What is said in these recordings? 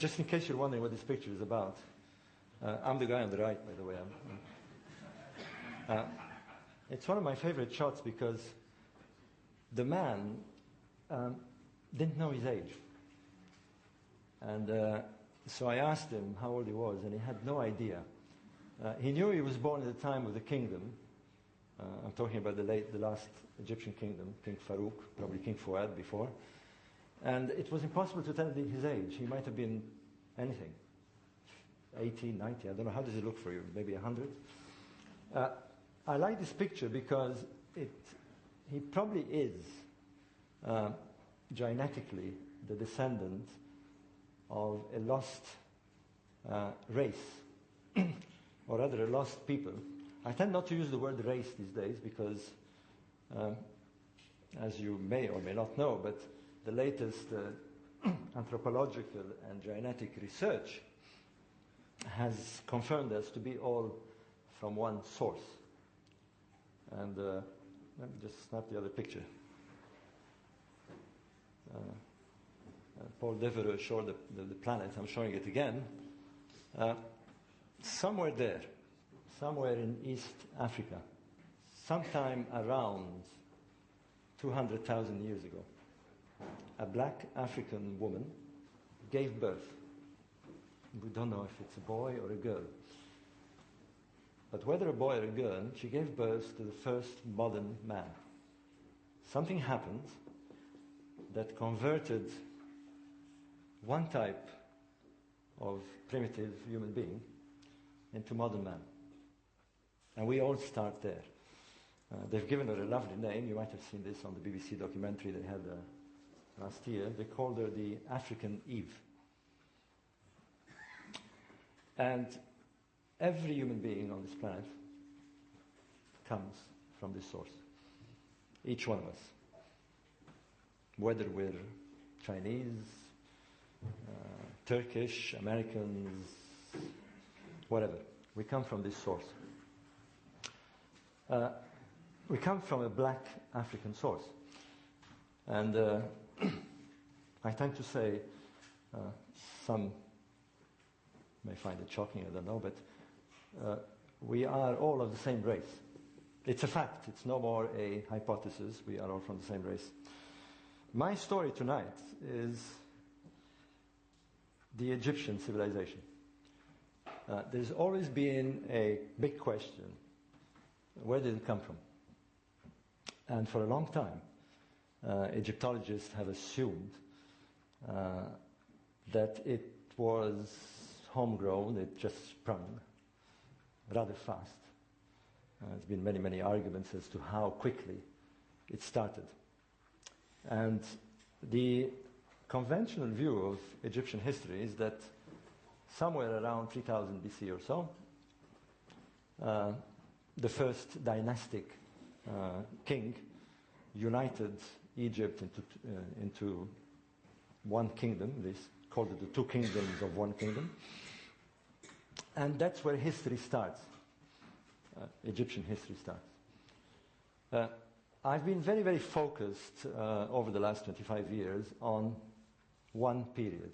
Just in case you're wondering what this picture is about, I'm the guy on the right, by the way. It's one of my favorite shots because the man didn't know his age. And so I asked him how old he was, and he had no idea. He knew he was born at the time of the kingdom. I'm talking about the last Egyptian kingdom, King Farouk, probably King Fuad before. And it was impossible to tell his age. He might have been anything. 80, 90, I don't know. How does it look for you? Maybe 100? I like this picture because he probably is genetically the descendant of a lost race, or rather a lost people. I tend not to use the word race these days because, as you may or may not know, but the latest anthropological and genetic research has confirmed us to be all from one source. And let me just snap the other picture. Paul Devereux showed the planet. I'm showing it again. Somewhere there, somewhere in East Africa, sometime around 200,000 years ago, a black African woman gave birth. We don't know if it's a boy or a girl. But whether a boy or a girl, she gave birth to the first modern man. Something happened that converted one type of primitive human being into modern man. And we all start there. They've given her a lovely name. You might have seen this on the BBC documentary they had last year. They called her the African Eve. And every human being on this planet comes from this source. Each one of us. Whether we're Chinese, Turkish, Americans, whatever. We come from this source. We come from a black African source. And I tend to say, some may find it shocking, I don't know, but we are all of the same race. It's a fact. It's no more a hypothesis. We are all from the same race. My story tonight is the Egyptian civilization. There's always been a big question. Where did it come from? And for a long time, Egyptologists have assumed that it was homegrown, it just sprung rather fast. There's been many, many arguments as to how quickly it started. And the conventional view of Egyptian history is that somewhere around 3000 BC or so, the first dynastic king united Egypt into one kingdom. They called it the two kingdoms of one kingdom. And that's where history starts. Egyptian history starts. I've been very, very focused over the last 25 years on one period,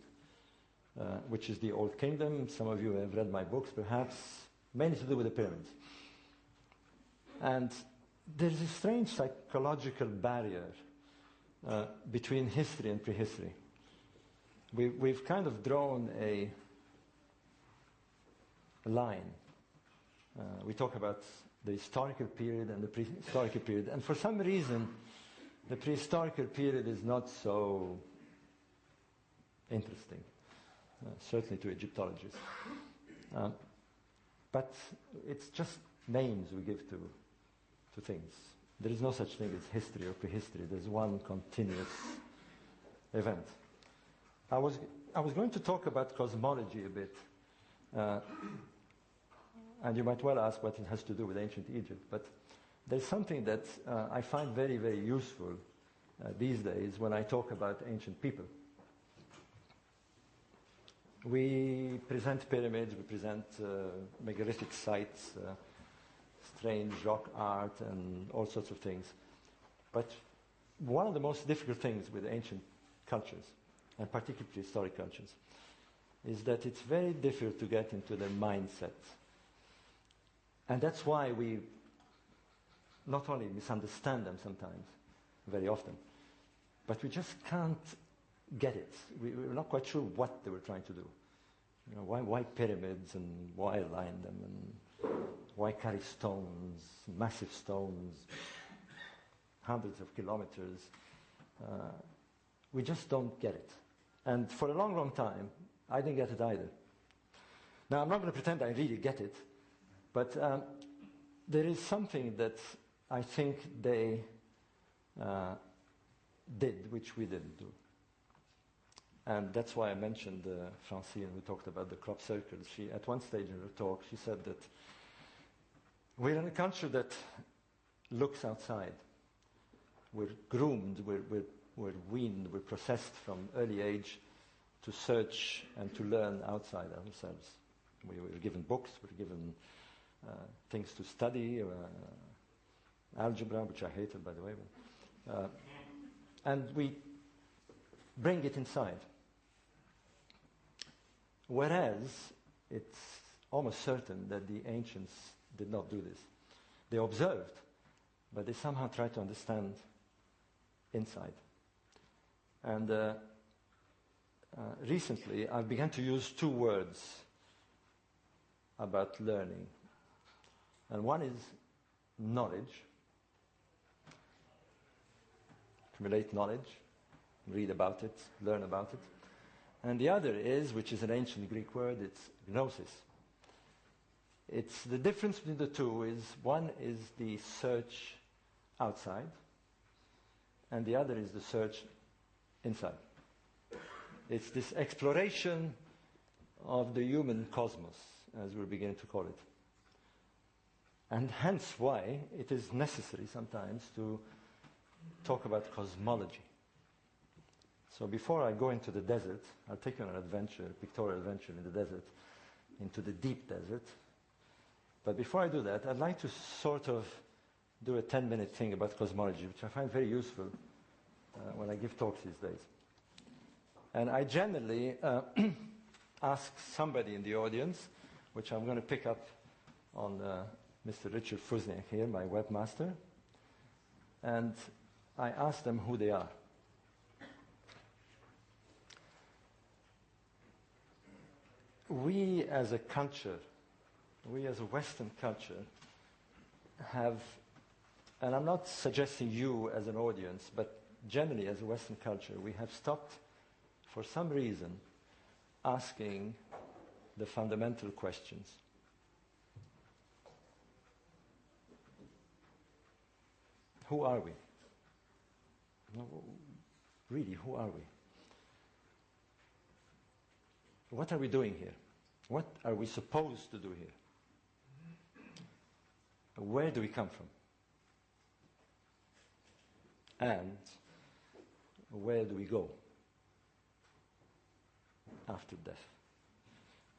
which is the Old Kingdom. Some of you have read my books, perhaps, mainly to do with the pyramids. And there's a strange psychological barrier between history and prehistory. We've kind of drawn a line. We talk about the historical period and the prehistorical period. And for some reason, the prehistorical period is not so interesting, certainly to Egyptologists. But it's just names we give to things. There is no such thing as history or prehistory. There's one continuous event. I was going to talk about cosmology a bit. And you might well ask what it has to do with ancient Egypt. But there's something that I find very, very useful these days when I talk about ancient people. We present pyramids, we present megalithic sites, strange rock art, and all sorts of things. But one of the most difficult things with ancient cultures, and particularly historic cultures, is that it's very difficult to get into their mindset. And that's why we not only misunderstand them sometimes, very often, but we just can't get it. We're not quite sure what they were trying to do. You know, why pyramids, and why align them, and why carry stones, massive stones, hundreds of kilometers. We just don't get it. And for a long, long time, I didn't get it either. Now, I'm not going to pretend I really get it, but there is something that I think they did, which we didn't do. And that's why I mentioned Francine, who talked about the crop circles. She, at one stage in her talk, she said that we're in a culture that looks outside. We're groomed, we're weaned, we're processed from early age to search and to learn outside ourselves. We were given books, we're given things to study, algebra, which I hated, by the way. And we bring it inside. Whereas it's almost certain that the ancients did not do this. They observed, but they somehow tried to understand inside. And recently, I've begun to use two words about learning. And one is knowledge. Accumulate knowledge, read about it, learn about it. And the other is, which is an ancient Greek word, it's gnosis. It's the difference between the two is, one is the search outside, and the other is the search inside. It's this exploration of the human cosmos, as we're beginning to call it. And hence why it is necessary sometimes to talk about cosmology. So before I go into the desert, I'll take you on an adventure, a pictorial adventure in the desert, into the deep desert. But before I do that, I'd like to sort of do a 10-minute thing about cosmology, which I find very useful when I give talks these days. And I generally ask somebody in the audience, which I'm going to pick up on Mr. Richard Fusniak here, my webmaster, and I ask them who they are. We as a culture, we as a Western culture have, and I'm not suggesting you as an audience, but generally as a Western culture, we have stopped, for some reason, asking the fundamental questions. Who are we? Really, who are we? What are we doing here? What are we supposed to do here? Where do we come from? And where do we go after death?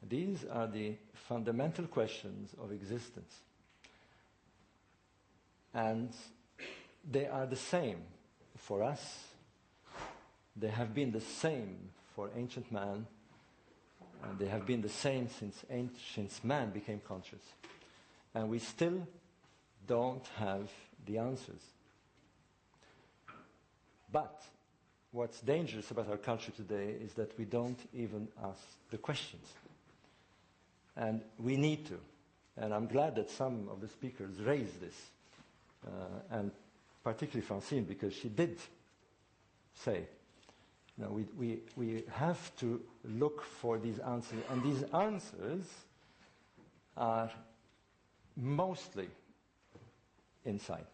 These are the fundamental questions of existence. And they are the same for us. They have been the same for ancient man. And they have been the same since man became conscious. And we still don't have the answers. But what's dangerous about our culture today is that we don't even ask the questions. And we need to. And I'm glad that some of the speakers raised this. And particularly Francine, because she did say, you know, we have to look for these answers. And these answers are mostly inside.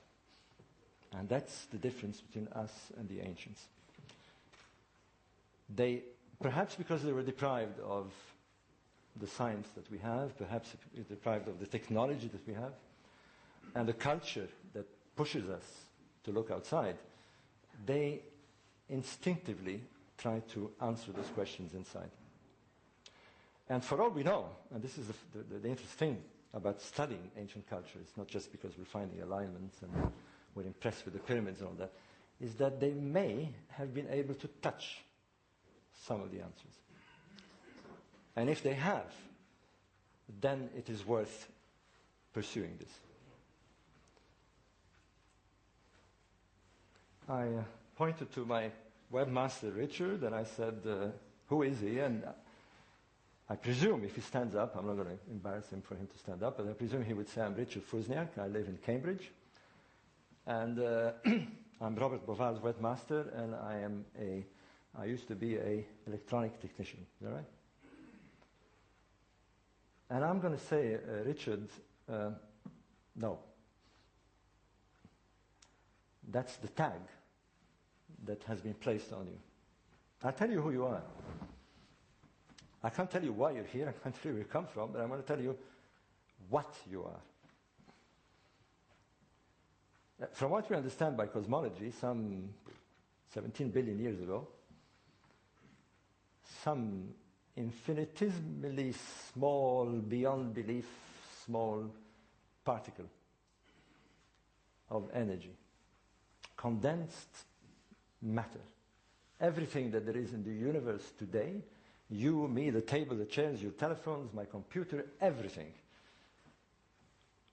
And that's the difference between us and the ancients. They, perhaps because they were deprived of the science that we have, perhaps deprived of the technology that we have, and the culture that pushes us to look outside, they instinctively try to answer those questions inside. And for all we know, and this is the interesting thing about studying ancient culture, it's not just because we're finding alignments and we're impressed with the pyramids and all that, is that they may have been able to touch some of the answers. And if they have, then it is worth pursuing this. I pointed to my webmaster, Richard, and I said, who is he? And I presume if he stands up, I'm not going to embarrass him for him to stand up, but I presume he would say, I'm Richard Fuzniak, I live in Cambridge. And I'm Robert Bauval's webmaster, and I used to be an electronic technician. Is that right? And I'm going to say, Richard, no. That's the tag that has been placed on you. I'll tell you who you are. I can't tell you why you're here, I can't tell you where you come from, but I'm going to tell you what you are. From what we understand by cosmology, some 17 billion years ago, some infinitesimally small, beyond belief, small particle of energy, condensed matter. Everything that there is in the universe today, you, me, the table, the chairs, your telephones, my computer, everything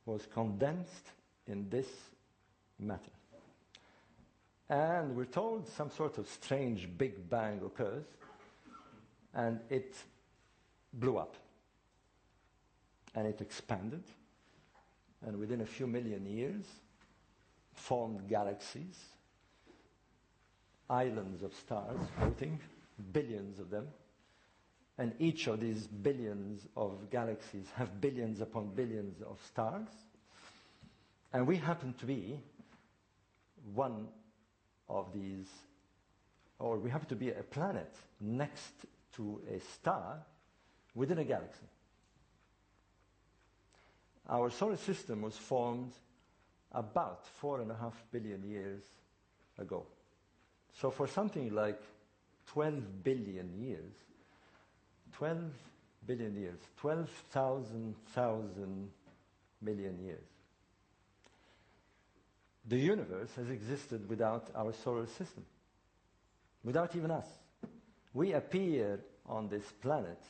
was condensed in this matter. And we're told some sort of strange Big Bang occurs, and it blew up. And it expanded, and within a few million years, formed galaxies, islands of stars floating, billions of them. And each of these billions of galaxies have billions upon billions of stars. And we happen to be one of these, or we happen to be a planet next to a star within a galaxy. Our solar system was formed about 4.5 billion years ago. So for something like 12 billion years, 12,000 million years, the universe has existed without our solar system, without even us. We appear on this planet,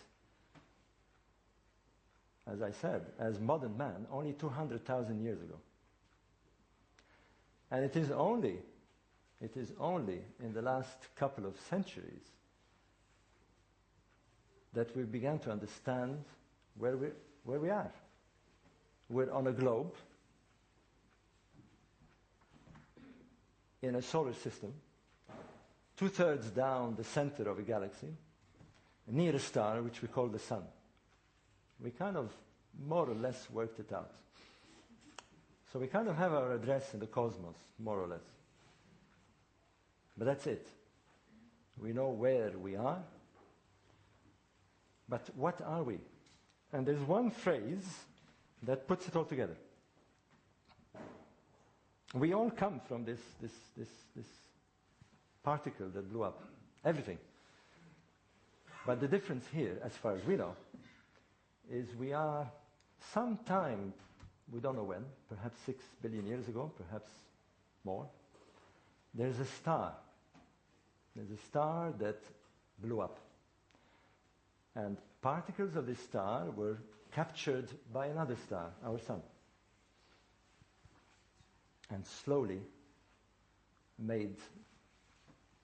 as I said, as modern man only 200,000 years ago. And it is only in the last couple of centuries that we began to understand where we are. We're on a globe in a solar system, 2/3 down the center of a galaxy, near a star which we call the sun. We kind of more or less worked it out. So we kind of have our address in the cosmos, more or less. But that's it. We know where we are. But what are we? And there's one phrase that puts it all together. We all come from this particle that blew up. Everything. But the difference here, as far as we know, is we are sometime, we don't know when, perhaps 6 billion years ago, perhaps more, there's a star. There's a star that blew up. And particles of this star were captured by another star, our sun, and slowly made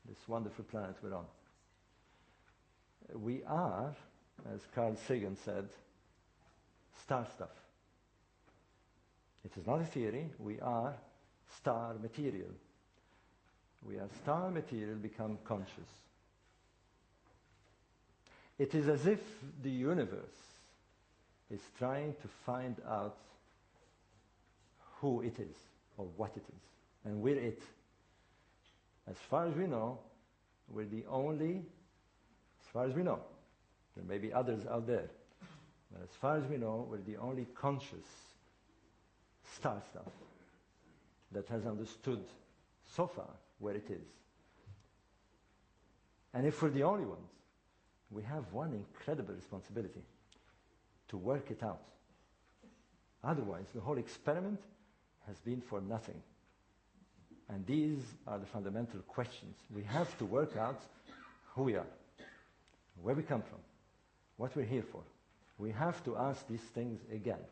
this wonderful planet we're on. We are, as Carl Sagan said, star stuff. It is not a theory. We are star material. We are star material become conscious. It is as if the universe is trying to find out who it is or what it is. And we're it. As far as we know, we're the only, as far as we know, there may be others out there, but as far as we know, we're the only conscious star stuff that has understood so far where it is. And if we're the only ones, we have one incredible responsibility to work it out. Otherwise, the whole experiment has been for nothing. And these are the fundamental questions. We have to work out who we are, where we come from, what we're here for. We have to ask these things again,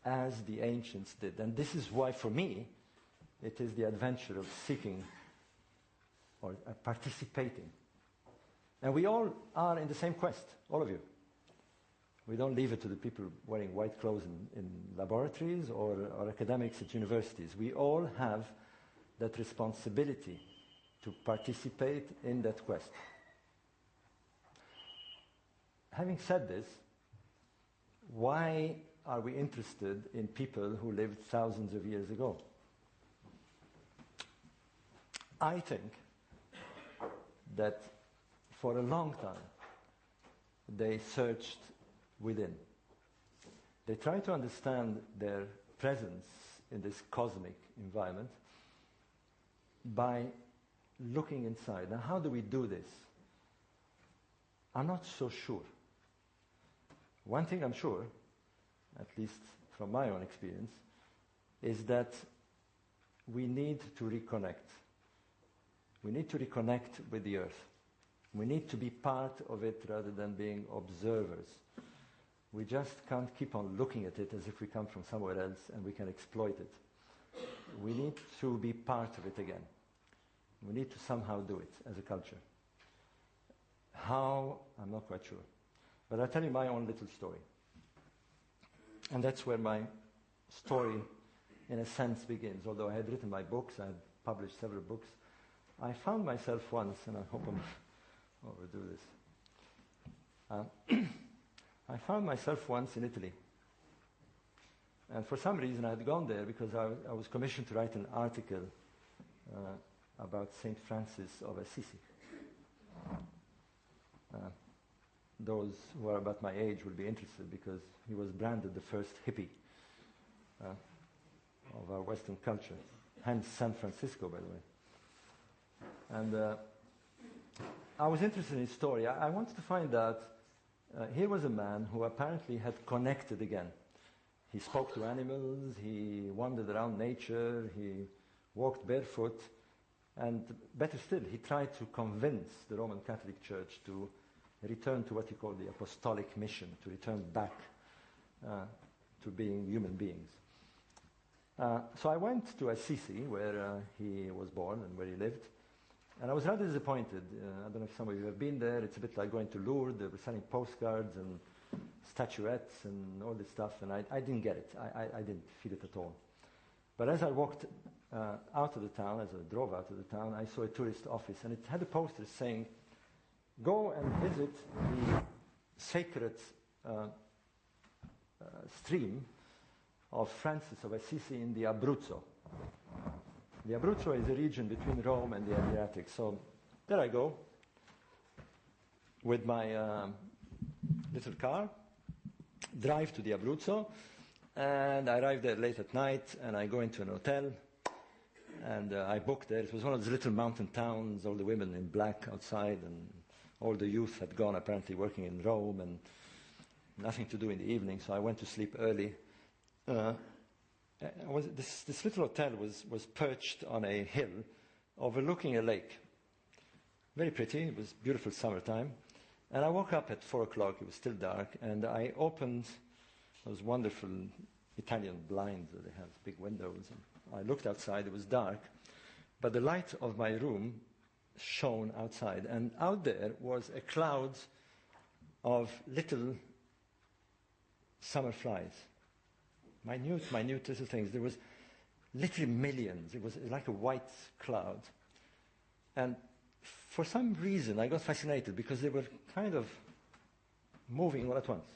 as the ancients did. And this is why, for me, it is the adventure of seeking or participating. And we all are in the same quest, all of you. We don't leave it to the people wearing white clothes in laboratories or academics at universities. We all have that responsibility to participate in that quest. Having said this, why are we interested in people who lived thousands of years ago? I think that for a long time they searched within. They tried to understand their presence in this cosmic environment by looking inside. Now, how do we do this? I'm not so sure. One thing I'm sure, at least from my own experience, is that we need to reconnect. We need to reconnect with the earth. We need to be part of it rather than being observers. We just can't keep on looking at it as if we come from somewhere else and we can exploit it. We need to be part of it again. We need to somehow do it as a culture. How? I'm not quite sure. But I'll tell you my own little story. And that's where my story, in a sense, begins. Although I had written my books, I had published several books, I found myself once, and I hope I'm overdo this. I found myself once in Italy. And for some reason I had gone there because I was commissioned to write an article about St. Francis of Assisi. Those who are about my age will be interested because he was branded the first hippie of our Western culture. Hence San Francisco, by the way. And I was interested in his story. I wanted to find out, here was a man who apparently had connected again. He spoke to animals, he wandered around nature, he walked barefoot, and better still, he tried to convince the Roman Catholic Church to return to what he called the apostolic mission, to return back to being human beings. So I went to Assisi, where he was born and where he lived, and I was rather disappointed. I don't know if some of you have been there. It's a bit like going to Lourdes. They were selling postcards and statuettes and all this stuff, and I didn't get it. I didn't feel it at all. But as I walked out of the town, as I drove out of the town, I saw a tourist office, and it had a poster saying, "Go and visit the sacred stream of Francis of Assisi in the Abruzzo." The Abruzzo is a region between Rome and the Adriatic. So there I go with my little car, drive to the Abruzzo, and I arrive there late at night, and I go into an hotel, and I booked there. It was one of those little mountain towns, all the women in black outside, and all the youth had gone apparently working in Rome, and nothing to do in the evening, so I went to sleep early. This little hotel was perched on a hill overlooking a lake. Very pretty. It was beautiful summertime. And I woke up at 4 o'clock. It was still dark. And I opened those wonderful Italian blinds that they have, big windows. And I looked outside. It was dark. But the light of my room shone outside. And out there was a cloud of little summer flies. Minute little things. There was literally millions. It was like a white cloud. And for some reason, I got fascinated because they were kind of moving all at once.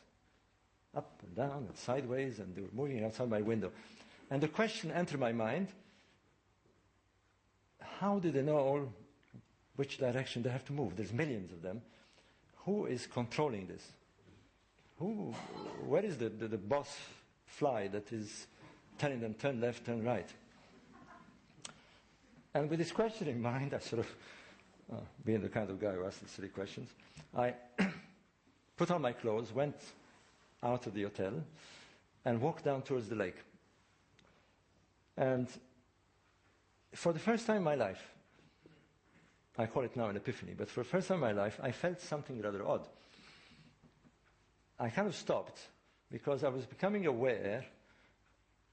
Up and down and sideways, and they were moving outside my window. And the question entered my mind, how do they know which direction they have to move? There's millions of them. Who is controlling this? Where is the boss fly that is telling them turn left, turn right? And with this question in mind, I sort of, being the kind of guy who asks these silly questions, I put on my clothes, went out of the hotel, and walked down towards the lake. And for the first time in my life, I call it now an epiphany, but for the first time in my life, I felt something rather odd. I kind of stopped because I was becoming aware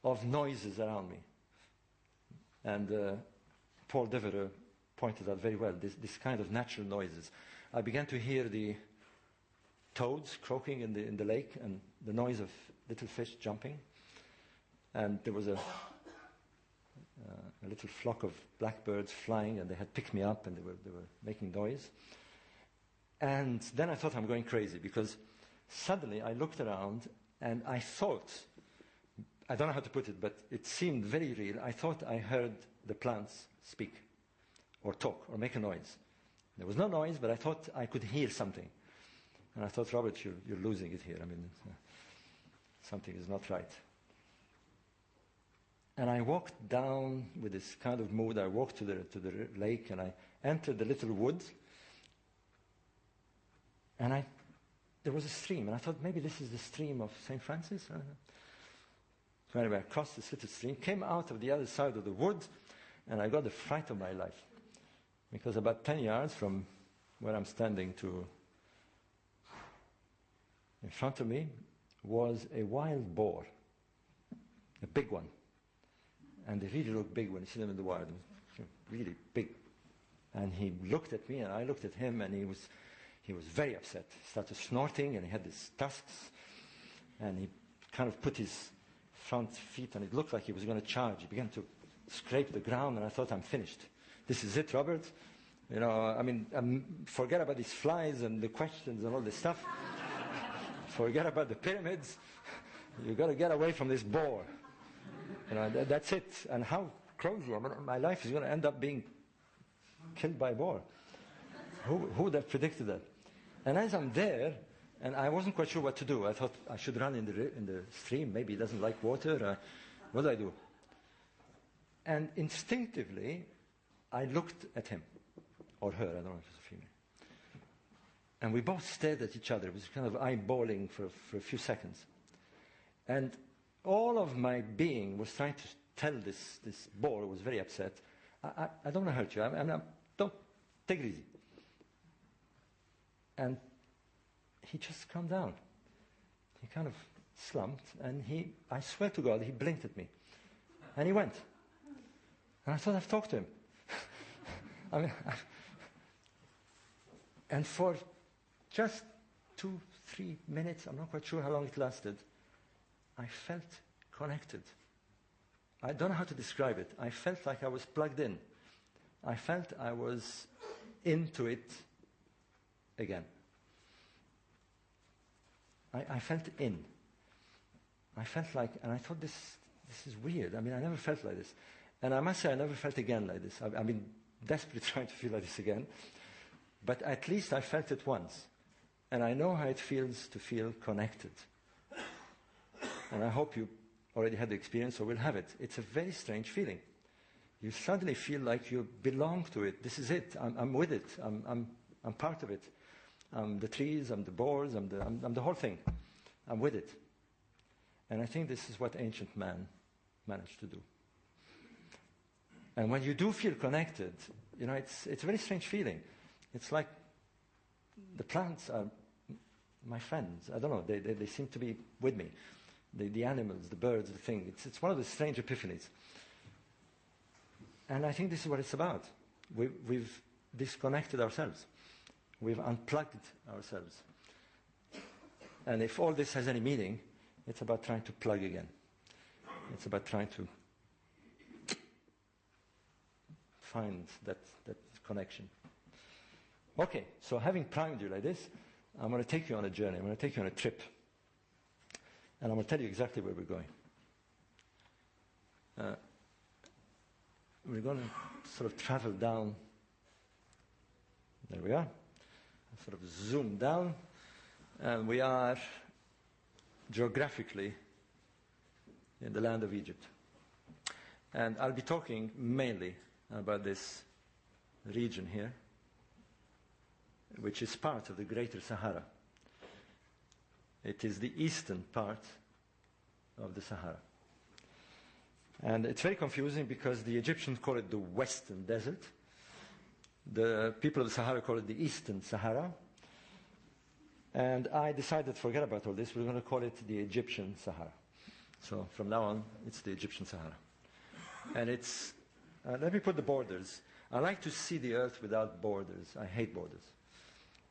of noises around me. And Paul Devereux pointed out very well, this kind of natural noises. I began to hear the toads croaking in the lake and the noise of little fish jumping. And there was a little flock of blackbirds flying, and they had picked me up, and they were making noise. And then I thought I'm going crazy, because suddenly I looked around and I thought, I don't know how to put it, but it seemed very real. I thought I heard the plants speak or talk or make a noise. There was no noise, but I thought I could hear something. And I thought, Robert, you're losing it here. I mean, something is not right. And I walked down with this kind of mood. I walked to the lake, and I entered the little wood. And there was a stream, and I thought maybe this is the stream of St. Francis. I don't know. So anyway, I crossed this little stream, came out of the other side of the wood, and I got the fright of my life. Because about 10 yards from where I'm standing to in front of me was a wild boar, a big one. And they really look big when you see them in the wild, really big. And he looked at me, and I looked at him, and he was very upset. He started snorting, and he had these tusks, and he kind of put his front feet, and it looked like he was going to charge. He began to scrape the ground, and I thought, I'm finished. This is it, Robert. You know, I mean, forget about these flies and the questions and all this stuff. Forget about the pyramids. You've got to get away from this boar. You know, that's it. And how crazy. I mean, my life is going to end up being killed by a boar. Who would have predicted that? And as I'm there, and I wasn't quite sure what to do. I thought I should run in the stream. Maybe he doesn't like water. What do I do? And instinctively, I looked at him. Or her, I don't know if it was a female. And we both stared at each other. It was kind of eyeballing for a few seconds. And all of my being was trying to tell this boar, who was very upset, I don't want to hurt you. Don't, take it easy. And he just calmed down. He kind of slumped, and I swear to God, he blinked at me. And he went. And I thought, I've talked to him. I mean, and for just 2-3 minutes, I'm not quite sure how long it lasted, I felt connected. I don't know how to describe it. I felt like I was plugged in. I felt I was into it again. I felt in. I felt like, and I thought this is weird. I mean, I never felt like this. And I must say, I never felt again like this. I've been desperately trying to feel like this again. But at least I felt it once. And I know how it feels to feel connected. And I hope you already had the experience or will have it. It's a very strange feeling. You suddenly feel like you belong to it. This is it. I'm with it. I'm part of it. I'm the trees, I'm the boars, I'm the whole thing. I'm with it. And I think this is what ancient man managed to do. And when you do feel connected, you know, it's a very strange feeling. It's like the plants are my friends. I don't know, they seem to be with me. The animals, the birds, the thing. It's one of the strange epiphanies. And I think this is what it's about. We've disconnected ourselves. We've unplugged ourselves. And if all this has any meaning, it's about trying to plug again. It's about trying to find that connection. Okay, so having primed you like this, I'm going to take you on a journey. I'm going to take you on a trip. And I'm going to tell you exactly where we're going. We're going to sort of travel down. There we are. Sort of zoom down. And we are geographically in the land of Egypt. And I'll be talking mainly about this region here, which is part of the Greater Sahara. It is the eastern part of the Sahara. And it's very confusing because the Egyptians call it the Western Desert. The people of the Sahara call it the Eastern Sahara. And I decided, forget about all this, we're going to call it the Egyptian Sahara. So from now on, it's the Egyptian Sahara. And it's, let me put the borders. I like to see the earth without borders. I hate borders.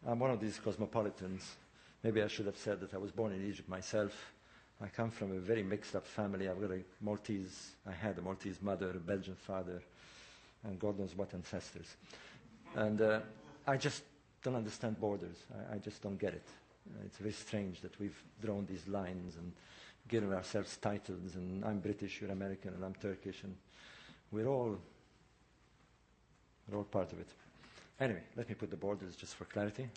I'm one of these cosmopolitans. Maybe I should have said that I was born in Egypt myself. I come from a very mixed up family. I've got I had a Maltese mother, a Belgian father, and God knows what ancestors. And I just don't understand borders. I just don't get it. It's very strange that we've drawn these lines and given ourselves titles, and I'm British, you're American, and I'm Turkish, and we're all part of it. Anyway, let me put the borders just for clarity.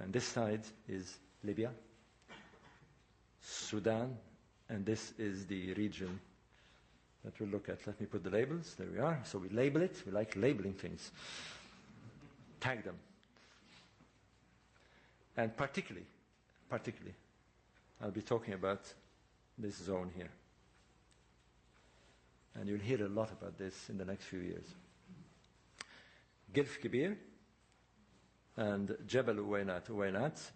And this side is Libya, Sudan, and this is the region that we'll look at. Let me put the labels. There we are. So we label it. We like labeling things. Tag them. And particularly, I'll be talking about this zone here. And you'll hear a lot about this in the next few years. Gilf Kibir and Jebel Uwainat,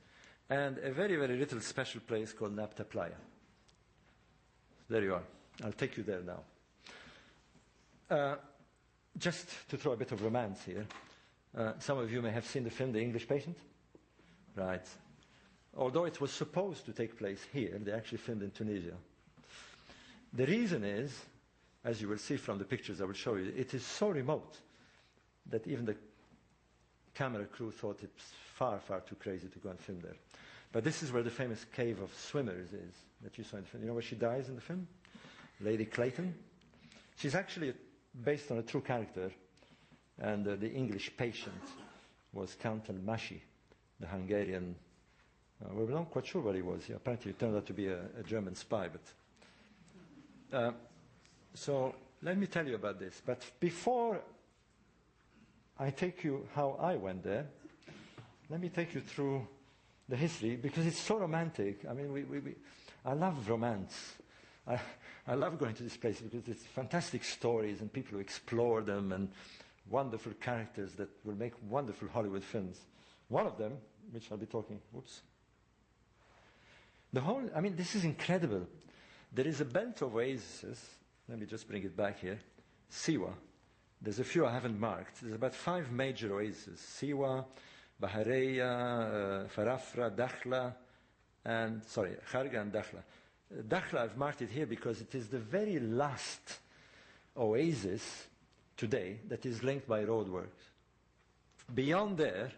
and a very, very little special place called Nabta Playa. There you are. I'll take you there now. Just to throw a bit of romance here, some of you may have seen the film The English Patient. Right. Although it was supposed to take place here, they actually filmed in Tunisia. The reason is, as you will see from the pictures I will show you, it is so remote that even the camera crew thought it's far, far too crazy to go and film there. But this is where the famous Cave of Swimmers is that you saw in the film. You know where she dies in the film? Lady Clayton. She's actually based on a true character, and the English patient was Count Almashi, the Hungarian. We're not quite sure what he was. Apparently, he turned out to be a German spy. But so let me tell you about this. But before I take you how I went there, let me take you through the history, because it's so romantic. I mean, I love romance. I love going to this place because it's fantastic stories and people who explore them and wonderful characters that will make wonderful Hollywood films. One of them, which I'll be talking, this is incredible. There is a belt of oases. Let me just bring it back here. Siwa. There's a few I haven't marked. There's about 5 major oases. Siwa, Bahareya, Farafra, Dakhla, Kharga and Dakhla. Dakhla, I've marked it here because it is the very last oasis today that is linked by roadworks. Beyond there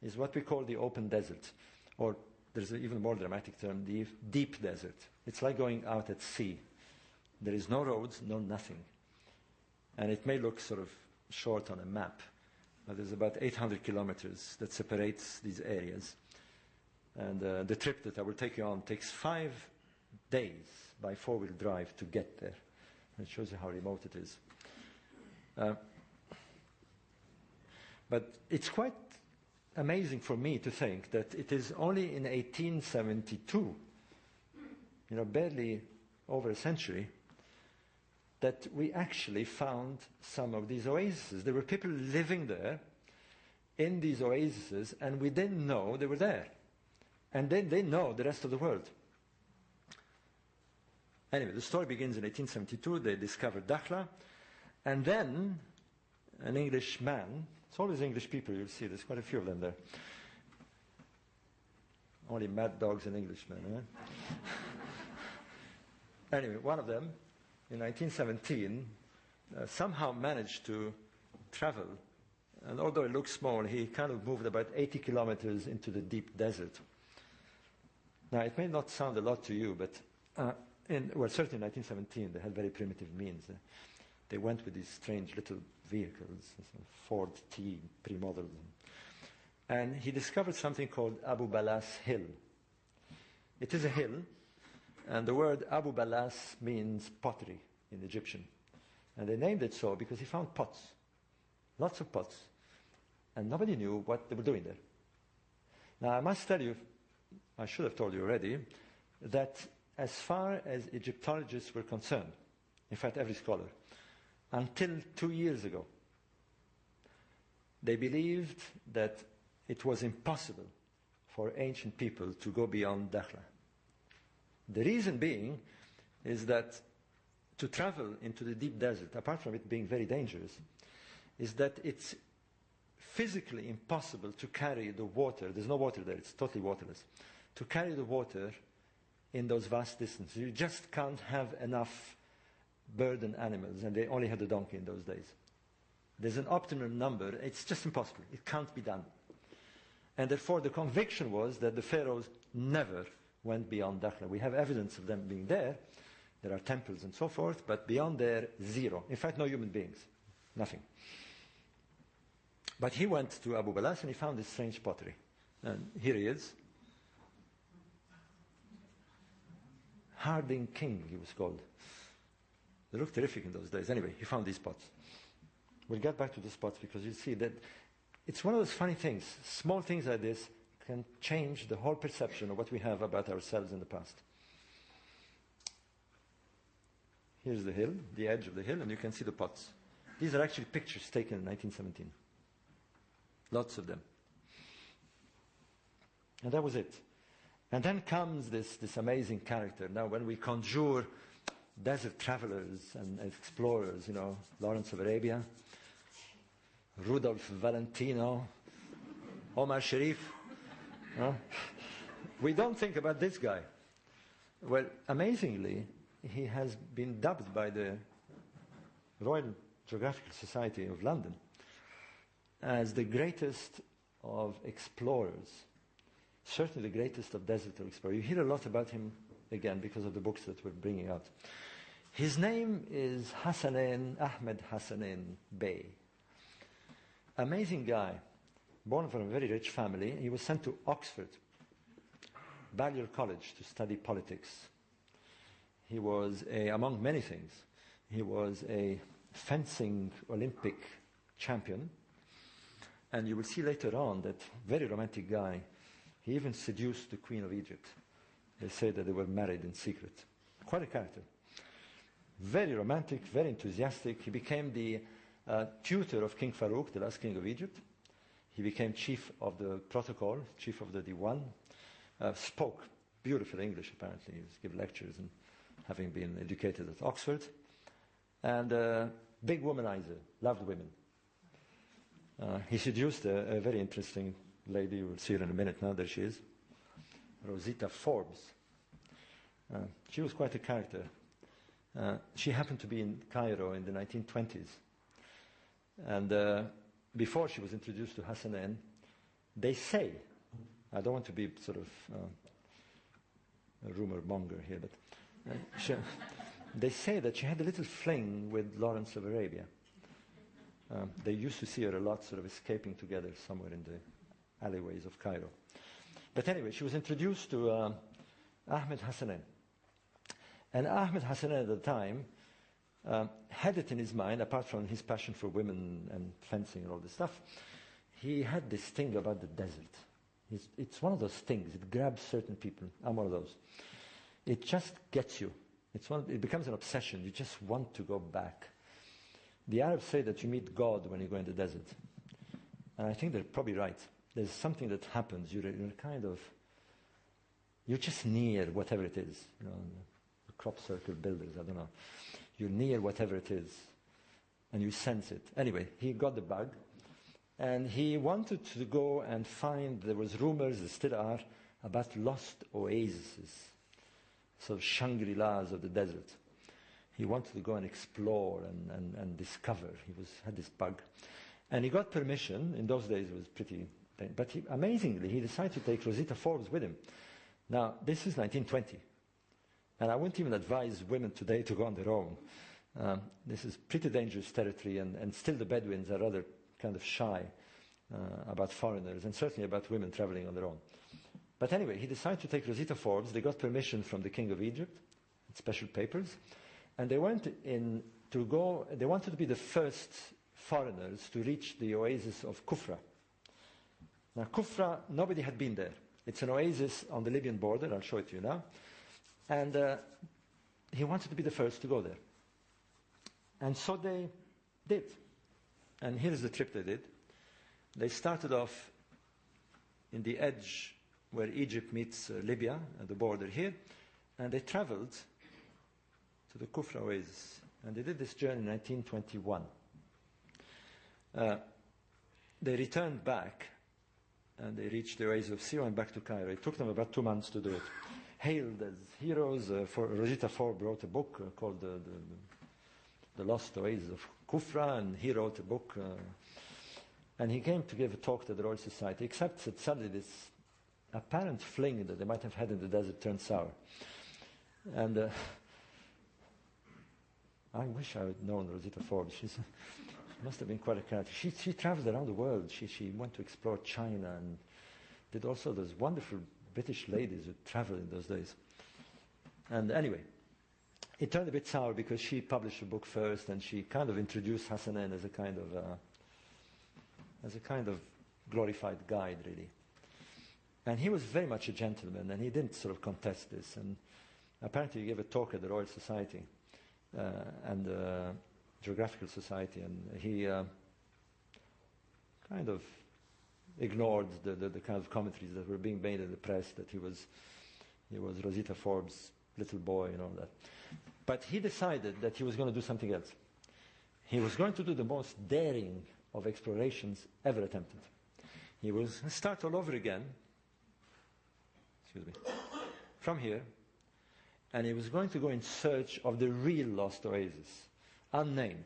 is what we call the open desert, or there's an even more dramatic term, the deep desert. It's like going out at sea. There is no roads, no nothing. And it may look sort of short on a map, but there's about 800 kilometers that separates these areas. And the trip that I will take you on takes 5 days by 4-wheel drive to get there. It shows you how remote it is. But it's quite amazing for me to think that it is only in 1872, barely over a century, that we actually found some of these oases. There were people living there in these oases, and we didn't know they were there. And then they know the rest of the world. Anyway, the story begins in 1872. They discovered Dakhla. And then an English man, it's always English people, you'll see, there's quite a few of them there. Only mad dogs and Englishmen, Anyway, one of them, in 1917, somehow managed to travel. And although it looks small, he kind of moved about 80 kilometers into the deep desert. Now, it may not sound a lot to you, but certainly in 1917, they had very primitive means. They went with these strange little vehicles, Ford T pre-model. And he discovered something called Abu Balas Hill. It is a hill, and the word Abu Balas means pottery in Egyptian. And they named it so because he found pots, lots of pots, and nobody knew what they were doing there. Now, I must tell you, I should have told you already, that as far as Egyptologists were concerned, in fact, every scholar, until 2 years ago, they believed that it was impossible for ancient people to go beyond Dakhla. The reason being is that to travel into the deep desert, apart from it being very dangerous, is that it's physically impossible to carry the water. There's no water there, it's totally waterless. To carry the water in those vast distances. You just can't have enough burden animals, and they only had a donkey in those days. There's an optimum number. It's just impossible. It can't be done. And therefore, the conviction was that the pharaohs never went beyond Dakhla. We have evidence of them being there. There are temples and so forth, but beyond there, zero. In fact, no human beings. Nothing. But he went to Abu Balas and he found this strange pottery. And here he is. Harding King, he was called. They looked terrific in those days. Anyway, he found these pots. We'll get back to the spots because you'll see that it's one of those funny things. Small things like this can change the whole perception of what we have about ourselves in the past. Here's the hill, the edge of the hill, and you can see the pots. These are actually pictures taken in 1917. Lots of them. And that was it. And then comes this amazing character. Now, when we conjure desert travelers and explorers, Lawrence of Arabia, Rudolph Valentino, Omar Sharif, we don't think about this guy. Well, amazingly, he has been dubbed by the Royal Geographical Society of London as the greatest of explorers, certainly the greatest of desert explorers. You hear a lot about him, again, because of the books that we're bringing out. His name is Hassanein, Ahmed Hassanein Bey. Amazing guy, born from a very rich family. He was sent to Oxford, Balliol College, to study politics. He was, among many things, he was a fencing Olympic champion. And you will see later on that very romantic guy, he even seduced the Queen of Egypt. They say that they were married in secret. Quite a character. Very romantic, very enthusiastic. He became the tutor of King Farouk, the last king of Egypt. He became chief of the protocol, chief of the Diwan. Spoke beautiful English, apparently. He was giving lectures and having been educated at Oxford. And big womanizer, loved women. He seduced a very interesting lady. You will see her in a minute now. There she is. Rosita Forbes. She was quite a character. She happened to be in Cairo in the 1920s. And before she was introduced to Hassanein, they say, I don't want to be sort of a rumor monger here, but they say that she had a little fling with Lawrence of Arabia. They used to see her a lot, sort of escaping together somewhere in the alleyways of Cairo. But anyway, she was introduced to Ahmed Hassanein. And Ahmed Hassanein at the time had it in his mind, apart from his passion for women and fencing and all this stuff, he had this thing about the desert. It's one of those things. It grabs certain people. I'm one of those. It just gets you. It becomes an obsession. You just want to go back. The Arabs say that you meet God when you go in the desert. And I think they're probably right. There's something that happens. You're just near whatever it is. The crop circle builders, I don't know. You're near whatever it is. And you sense it. Anyway, he got the bug. And he wanted to go and find, there was rumors, there still are, about lost oases. Sort of Shangri-Las of the desert. He wanted to go and explore and discover. He had this bug. And he got permission. In those days it was pretty... But amazingly, he decided to take Rosita Forbes with him. Now, this is 1920. And I wouldn't even advise women today to go on their own. This is pretty dangerous territory, and still the Bedouins are rather kind of shy about foreigners, and certainly about women traveling on their own. But anyway, he decided to take Rosita Forbes. They got permission from the King of Egypt, special papers. And they went in to go, they wanted to be the first foreigners to reach the oasis of Kufra. Now, Kufra, nobody had been there. It's an oasis on the Libyan border. I'll show it to you now. And he wanted to be the first to go there. And so they did. And here's the trip they did. They started off in the edge where Egypt meets Libya at the border here, and they traveled to the Kufra oasis. And they did this journey in 1921. They returned back, and they reached the oasis of Siro and back to Cairo. It took them about 2 months to do it. Hailed as heroes, Rosita Forbes wrote a book called The Lost Oasis of Kufra, and he wrote a book, and he came to give a talk to the Royal Society, except that suddenly this apparent fling that they might have had in the desert turned sour. And I wish I had known Rosita Forbes. She must have been quite a character. She traveled around the world. She went to explore China and did also those wonderful British ladies who traveled in those days. And anyway, it turned a bit sour because she published a book first, and she kind of introduced Hassanein as a kind of glorified guide, really. And he was very much a gentleman, and he didn't sort of contest this. And apparently he gave a talk at the Royal Society and the Geographical Society, and he kind of ignored the kind of commentaries that were being made in the press that he was Rosita Forbes' little boy and all that. But he decided that he was going to do something else. He was going to do the most daring of explorations ever attempted. He was going to start all over again, from here, and he was going to go in search of the real lost oasis, unnamed.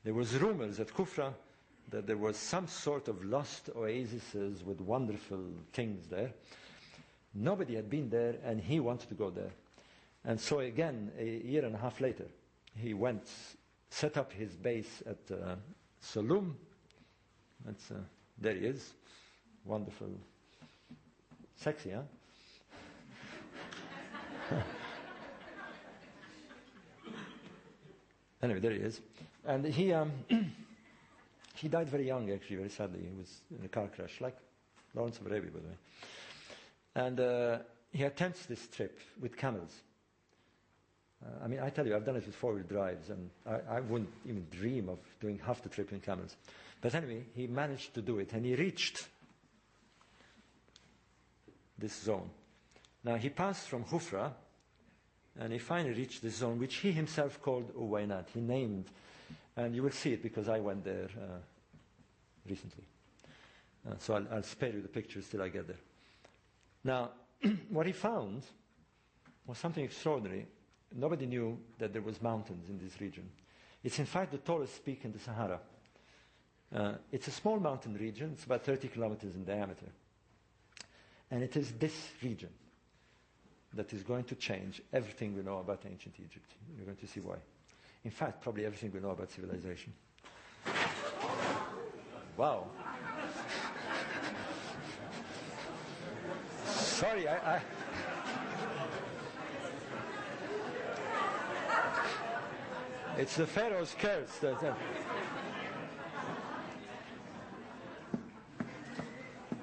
There was rumors at Kufra that there was some sort of lost oases with wonderful things there. Nobody had been there, and he wanted to go there. And so again, a year and a half later, he went, set up his base at Saloum. There he is. Wonderful. Sexy, huh? Anyway, there he is. And he died very young, actually, very sadly. He was in a car crash, like Lawrence of Arabia, by the way. And he attempts this trip with camels. I mean, I tell you, I've done it with four-wheel drives, and I wouldn't even dream of doing half the trip in camels. But anyway, he managed to do it, and he reached this zone. Now, he passed from Hufra, and he finally reached this zone, which he himself called Uwainat. He named, and you will see it because I went there recently. So I'll spare you the pictures till I get there. Now, what he found was something extraordinary. Nobody knew that there was mountains in this region. It's in fact the tallest peak in the Sahara. It's a small mountain region. It's about 30 kilometers in diameter. And it is this region that is going to change everything we know about ancient Egypt. You're going to see why. In fact, probably everything we know about civilization. Wow. Sorry, it's the Pharaoh's curse.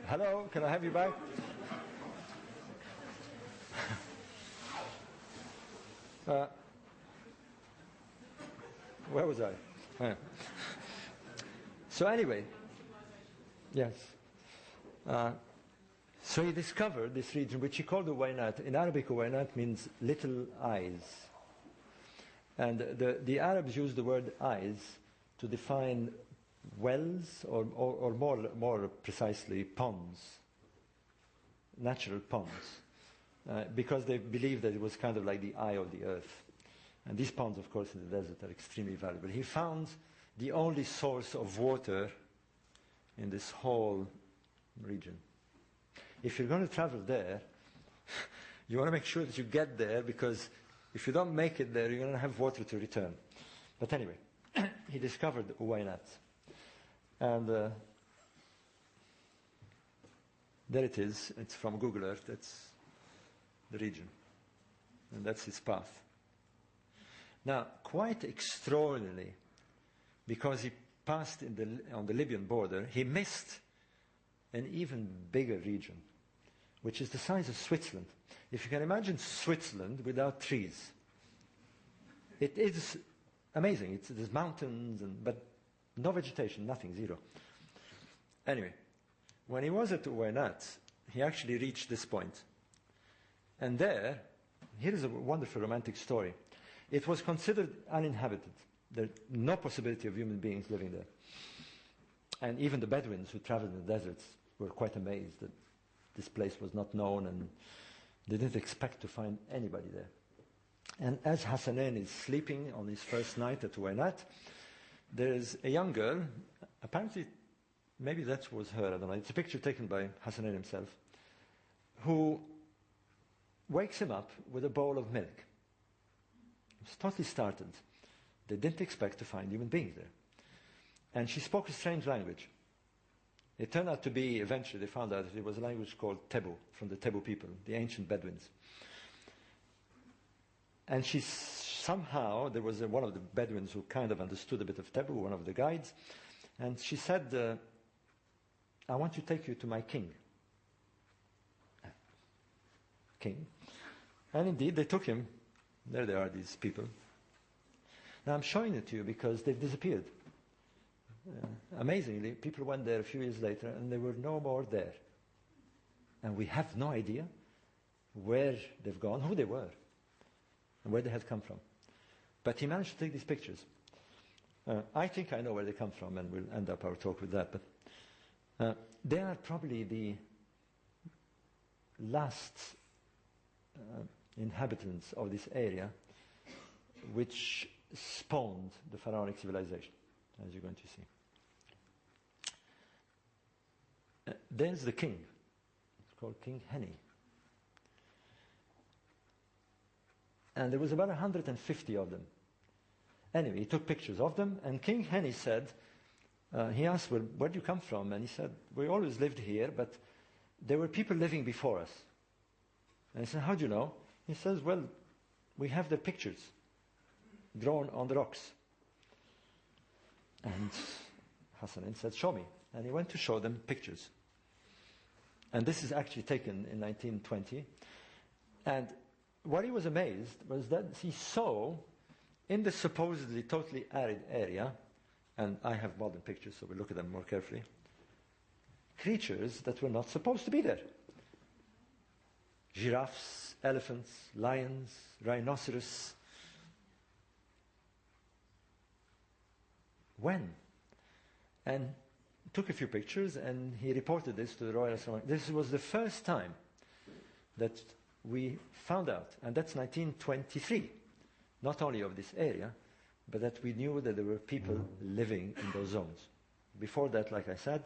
Hello, can I have you back? Where was I? So anyway, yes. So he discovered this region, which he called Uwainat. In Arabic, Uwainat means little eyes. And the Arabs use the word eyes to define wells, or more precisely, ponds, natural ponds, because they believed that it was kind of like the eye of the earth. And these ponds, of course, in the desert are extremely valuable. He found the only source of water in this whole region. If you're going to travel there, you want to make sure that you get there, because if you don't make it there, you're going to have water to return. But anyway, he discovered Uwainat. And there it is. It's from Google Earth. That's the region. And that's his path. Now, quite extraordinarily, because he passed on the Libyan border, he missed an even bigger region, which is the size of Switzerland. If you can imagine Switzerland without trees, it is amazing. There's mountains, but no vegetation, nothing, zero. Anyway, when he was at Uwainat, he actually reached this point. And there, here is a wonderful romantic story. It was considered uninhabited. There's no possibility of human beings living there. And even the Bedouins who traveled in the deserts were quite amazed that this place was not known, and they didn't expect to find anybody there. And as Hassanein is sleeping on his first night at Wainat, there is a young girl, apparently, maybe that was her, I don't know. It's a picture taken by Hassanein himself, who wakes him up with a bowl of milk. He was totally startled. They didn't expect to find human beings there. And she spoke a strange language. It turned out to be, eventually they found out that it was a language called Tebu, from the Tebu people, the ancient Bedouins. And she somehow, there was one of the Bedouins who kind of understood a bit of Tebu, one of the guides, and she said, I want to take you to my king. King. And indeed, they took him. There they are, these people. Now I'm showing it to you because they've disappeared. Amazingly, people went there a few years later and they were no more there. And we have no idea where they've gone, who they were, and where they had come from. But he managed to take these pictures. I think I know where they come from, and we'll end up our talk with that. But they are probably the last inhabitants of this area which spawned the pharaonic civilization, as you're going to see. There's the king. It's called King Heni. And there was about 150 of them. Anyway, he took pictures of them, and King Heni said, he asked, well, where do you come from? And he said, we always lived here, but there were people living before us. And he said, how do you know? He says, well, we have their pictures drawn on the rocks. And Hassanein said, show me. And he went to show them pictures. And this is actually taken in 1920. And what he was amazed was that he saw in the supposedly totally arid area, and I have modern pictures, so we'll look at them more carefully, creatures that were not supposed to be there. Giraffes, elephants, lions, rhinoceros. When? And took a few pictures, and he reported this to the Royal Astronomical. This was the first time that we found out, and that's 1923, not only of this area, but that we knew that there were people living in those zones. Before that, like I said,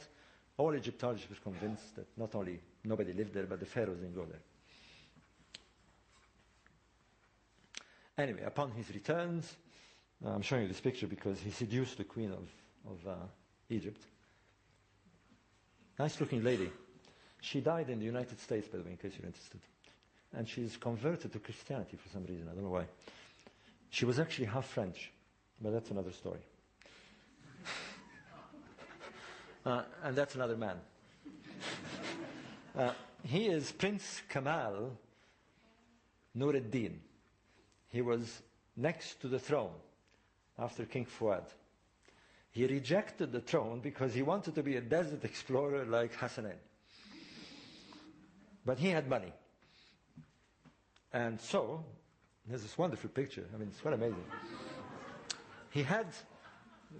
all Egyptologists were convinced that not only nobody lived there, but the pharaohs didn't go there. Anyway, upon his returns, I'm showing you this picture because he seduced the queen of Egypt. Nice looking lady. She died in the United States, by the way, in case you're interested. And she's converted to Christianity for some reason. I don't know why. She was actually half French, but that's another story. And that's another man. He is Prince Kamal Nureddin. He was next to the throne after King Fuad. He rejected the throne because he wanted to be a desert explorer like Hassanein. But he had money. And so, there's this wonderful picture. I mean, it's quite amazing. He had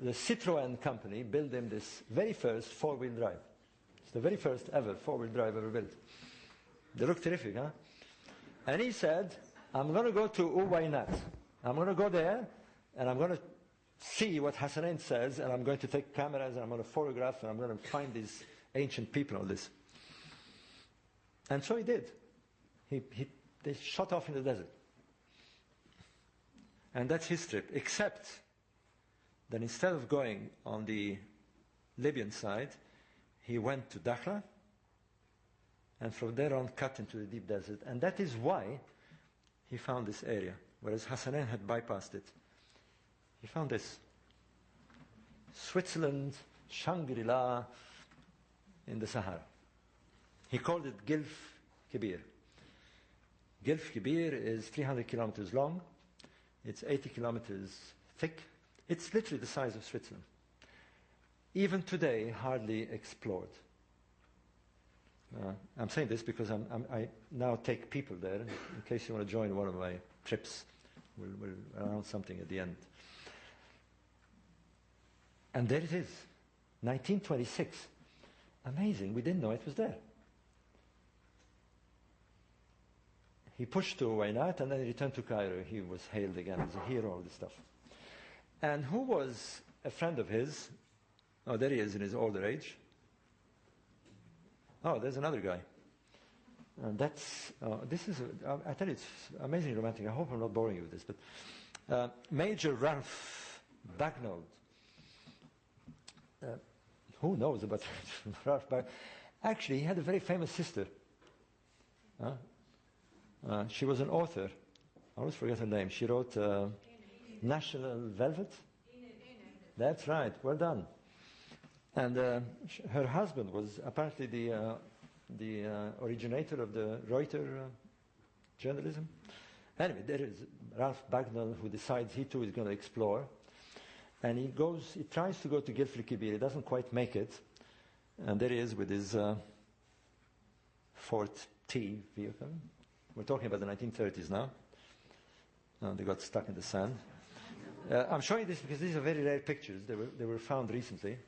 the Citroën company build him this very first four-wheel drive. It's the very first ever four-wheel drive ever built. They look terrific, huh? And he said, I'm going to go to Uwainat. I'm going to go there, and I'm going to see what Hassanein says, and I'm going to take cameras, and I'm going to photograph, and I'm going to find these ancient people on this. And so he did. They shot off in the desert. And that's his trip, except that instead of going on the Libyan side, he went to Dakhla, and from there on cut into the deep desert. And that is why he found this area, whereas Hassanein had bypassed it. He found this. Switzerland, Shangri-La in the Sahara. He called it Gilf Kibir. Gilf Kibir is 300 kilometers long. It's 80 kilometers thick. It's literally the size of Switzerland. Even today, hardly explored. I'm saying this because I now take people there in case you want to join one of my trips. We'll announce something at the end. And there it is, 1926. Amazing, we didn't know it was there. He pushed to Waynat and then he returned to Cairo. He was hailed again as a hero, all this stuff. And who was a friend of his? Oh, there he is in his older age. Oh, there's another guy. And that's, I tell you, it's amazingly romantic. I hope I'm not boring you with this, but Major Ralph Bagnold. Who knows about Ralph Bagnold? Actually, he had a very famous sister. She was an author. I always forget her name. She wrote National Velvet. That's right. Well done. And her husband was apparently the originator of the Reuters journalism. Anyway, there is Ralph Bagnall, who decides he too is going to explore. And he tries to go to Gilfrey Kibir. He doesn't quite make it. And there he is with his Fort T vehicle. We're talking about the 1930s now. They got stuck in the sand. I'm showing this because these are very rare pictures. They were found recently.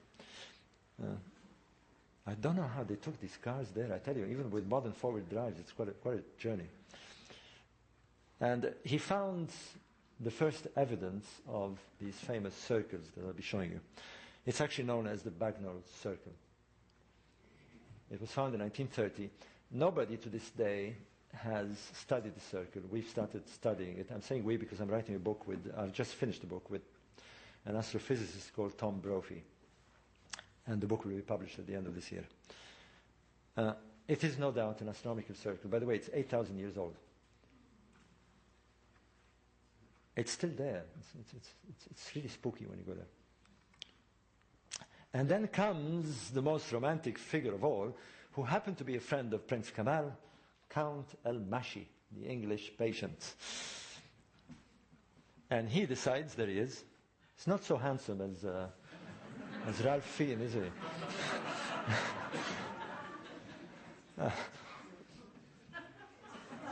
I don't know how they took these cars there. I tell you, even with modern forward drives, it's quite a journey. And he found the first evidence of these famous circles that I'll be showing you. It's actually known as the Bagnall Circle. It was found in 1930. Nobody to this day has studied the circle. We've started studying it. I'm saying we because I'm writing a book I've just finished a book with an astrophysicist called Tom Brophy. And the book will be published at the end of this year. It is no doubt an astronomical circle. By the way, it's 8,000 years old. It's still there. It's really spooky when you go there. And then comes the most romantic figure of all, who happened to be a friend of Prince Kamal, Count El-Mashi, the English patient. And he decides, there he is. He's not so handsome as Ralph Fiennes, is he?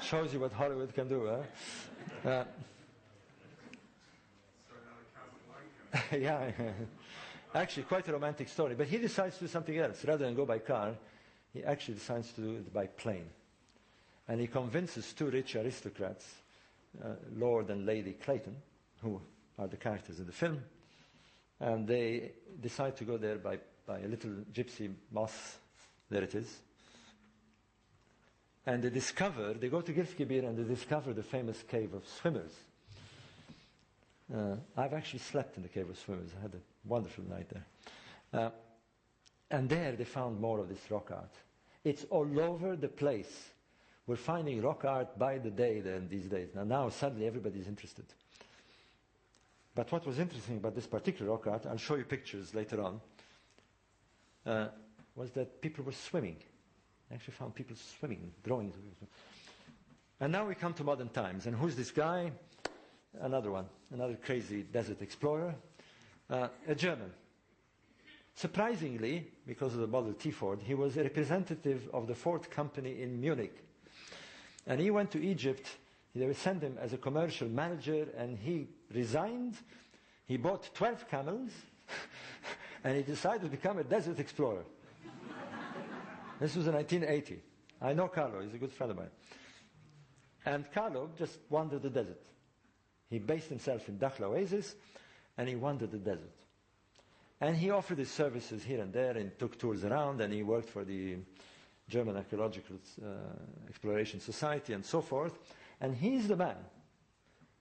Shows you what Hollywood can do, huh? Yeah, actually quite a romantic story. But he decides to do something else. Rather than go by car, he actually decides to do it by plane. And he convinces two rich aristocrats, Lord and Lady Clayton, who are the characters in the film, and they decide to go there by a little gypsy moth. There it is. And they go to Gilfkibir and they discover the famous cave of swimmers. I've actually slept in the cave of swimmers. I had a wonderful night there. And there they found more of this rock art. It's all over the place. We're finding rock art by the day then these days. Now suddenly everybody's interested. But what was interesting about this particular rock art, I'll show you pictures later on, was that people were swimming. I actually found people swimming, drawings. And now we come to modern times. And who's this guy? Another one, another crazy desert explorer, a German. Surprisingly, because of the Model T Ford, he was a representative of the Ford company in Munich. And he went to Egypt. They sent him as a commercial manager, and he resigned. He bought 12 camels, and he decided to become a desert explorer. This was in 1980. I know Carlo, he's a good friend of mine. And Carlo just wandered the desert. He based himself in Dakhla Oasis, and he wandered the desert. And he offered his services here and there, and took tours around, and he worked for the German Archaeological Exploration Society, and so forth. And he's the man.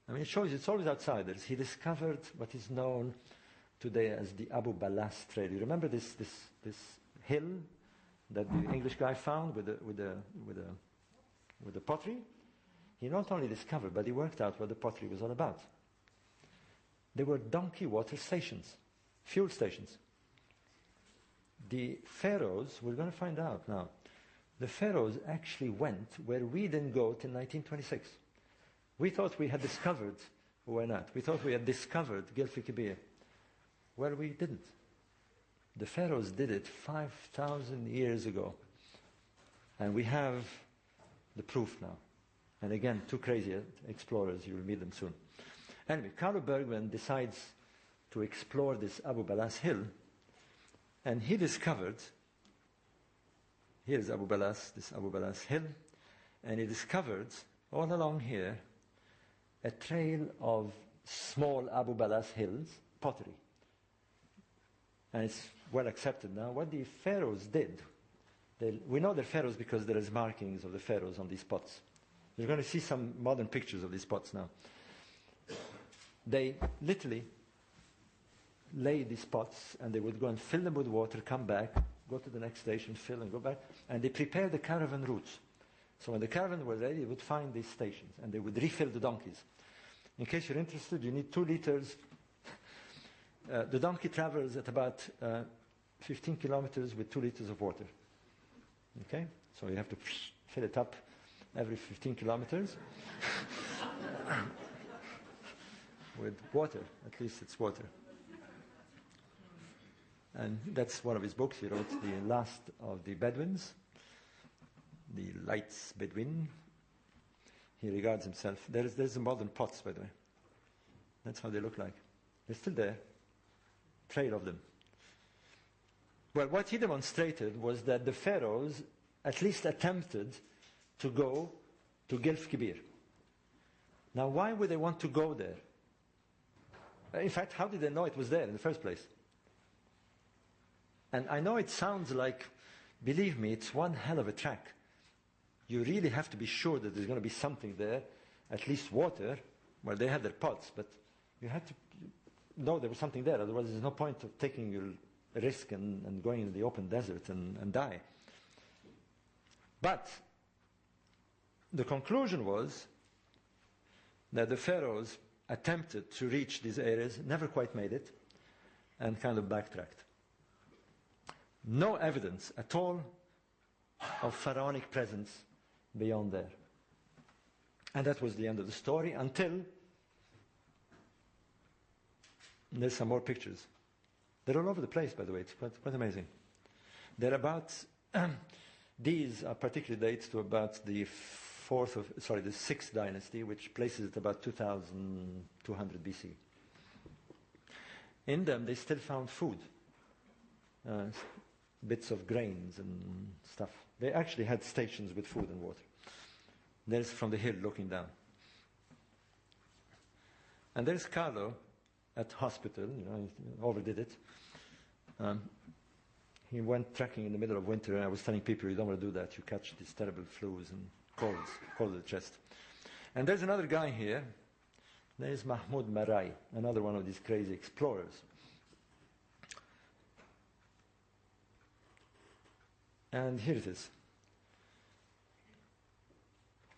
I mean, it shows you it's always outsiders. He discovered what is known today as the Abu Balas Trail. You remember this hill that the English guy found with the pottery? He not only discovered, but he worked out what the pottery was all about. They were donkey water stations, fuel stations. The pharaohs, we're going to find out now, the pharaohs actually went where we didn't go till 1926. We thought we had discovered Uwainat. We thought we had discovered Gilfi Kibir. Well, we didn't. The pharaohs did it 5,000 years ago. And we have the proof now. And again, two crazy explorers, you will meet them soon. Anyway, Carlo Bergman decides to explore this Abu Balas hill, and he discovered, here's Abu Balas, this Abu Balas hill, and he discovered all along here a trail of small Abu Balas hills, pottery. And it's well accepted now. What the pharaohs did, we know they're pharaohs because there is markings of the pharaohs on these pots. You're going to see some modern pictures of these pots now. They literally lay these pots, and they would go and fill them with water, come back, go to the next station, fill and go back, and they prepare the caravan routes. So when the caravan was ready, they would find these stations, and they would refill the donkeys. In case you're interested, you need 2 liters. The donkey travels at about 15 kilometers with 2 liters of water. Okay? So you have to fill it up every 15 kilometers with water. At least it's water. And that's one of his books. He wrote The Last of the Bedouins, the Lights Bedouin. He regards himself. There's the modern pots, by the way. That's how they look like. They're still there. Trail of them. Well, what he demonstrated was that the pharaohs at least attempted to go to Gilf Kibir. Now, why would they want to go there? In fact, how did they know it was there in the first place? And I know it sounds like, believe me, it's one hell of a track. You really have to be sure that there's going to be something there, at least water. Well, they had their pots, but you had to know there was something there. Otherwise, there's no point of taking your risk and going into the open desert and die. But the conclusion was that the pharaohs attempted to reach these areas, never quite made it, and kind of backtracked. No evidence at all of pharaonic presence beyond there. And that was the end of the story until there's some more pictures. They're all over the place, by the way. It's quite amazing. They're about, these are particular dates to about the 6th dynasty, which places it about 2200 BC. In them, they still found food. Bits of grains and stuff. They actually had stations with food and water. There's from the hill looking down. And there's Carlo at hospital, he overdid it. He went trekking in the middle of winter, and I was telling people, you don't want to do that. You catch these terrible flus and colds, cold of the chest. And there's another guy here. There's Mahmoud Marai, another one of these crazy explorers. And here it is.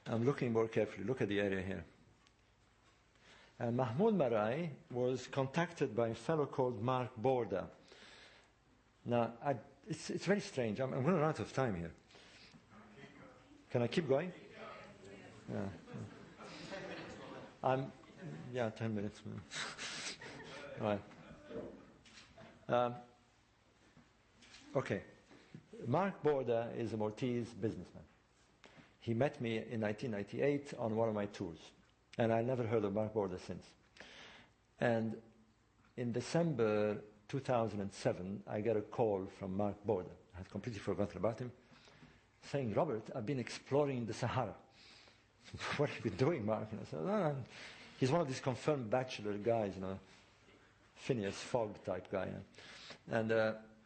I'm looking more carefully. Look at the area here. And Mahmoud Marai was contacted by a fellow called Mark Borda. Now, it's very strange. I'm going to run out of time here. Can I keep going? Yeah. 10 minutes. All right. Okay. Mark Borda is a Maltese businessman. He met me in 1998 on one of my tours. And I never heard of Mark Borda since. And in December 2007, I got a call from Mark Borda. I had completely forgotten about him, saying, Robert, I've been exploring the Sahara. What have you been doing, Mark? And I said, no. He's one of these confirmed bachelor guys, Phineas Fogg type guy. And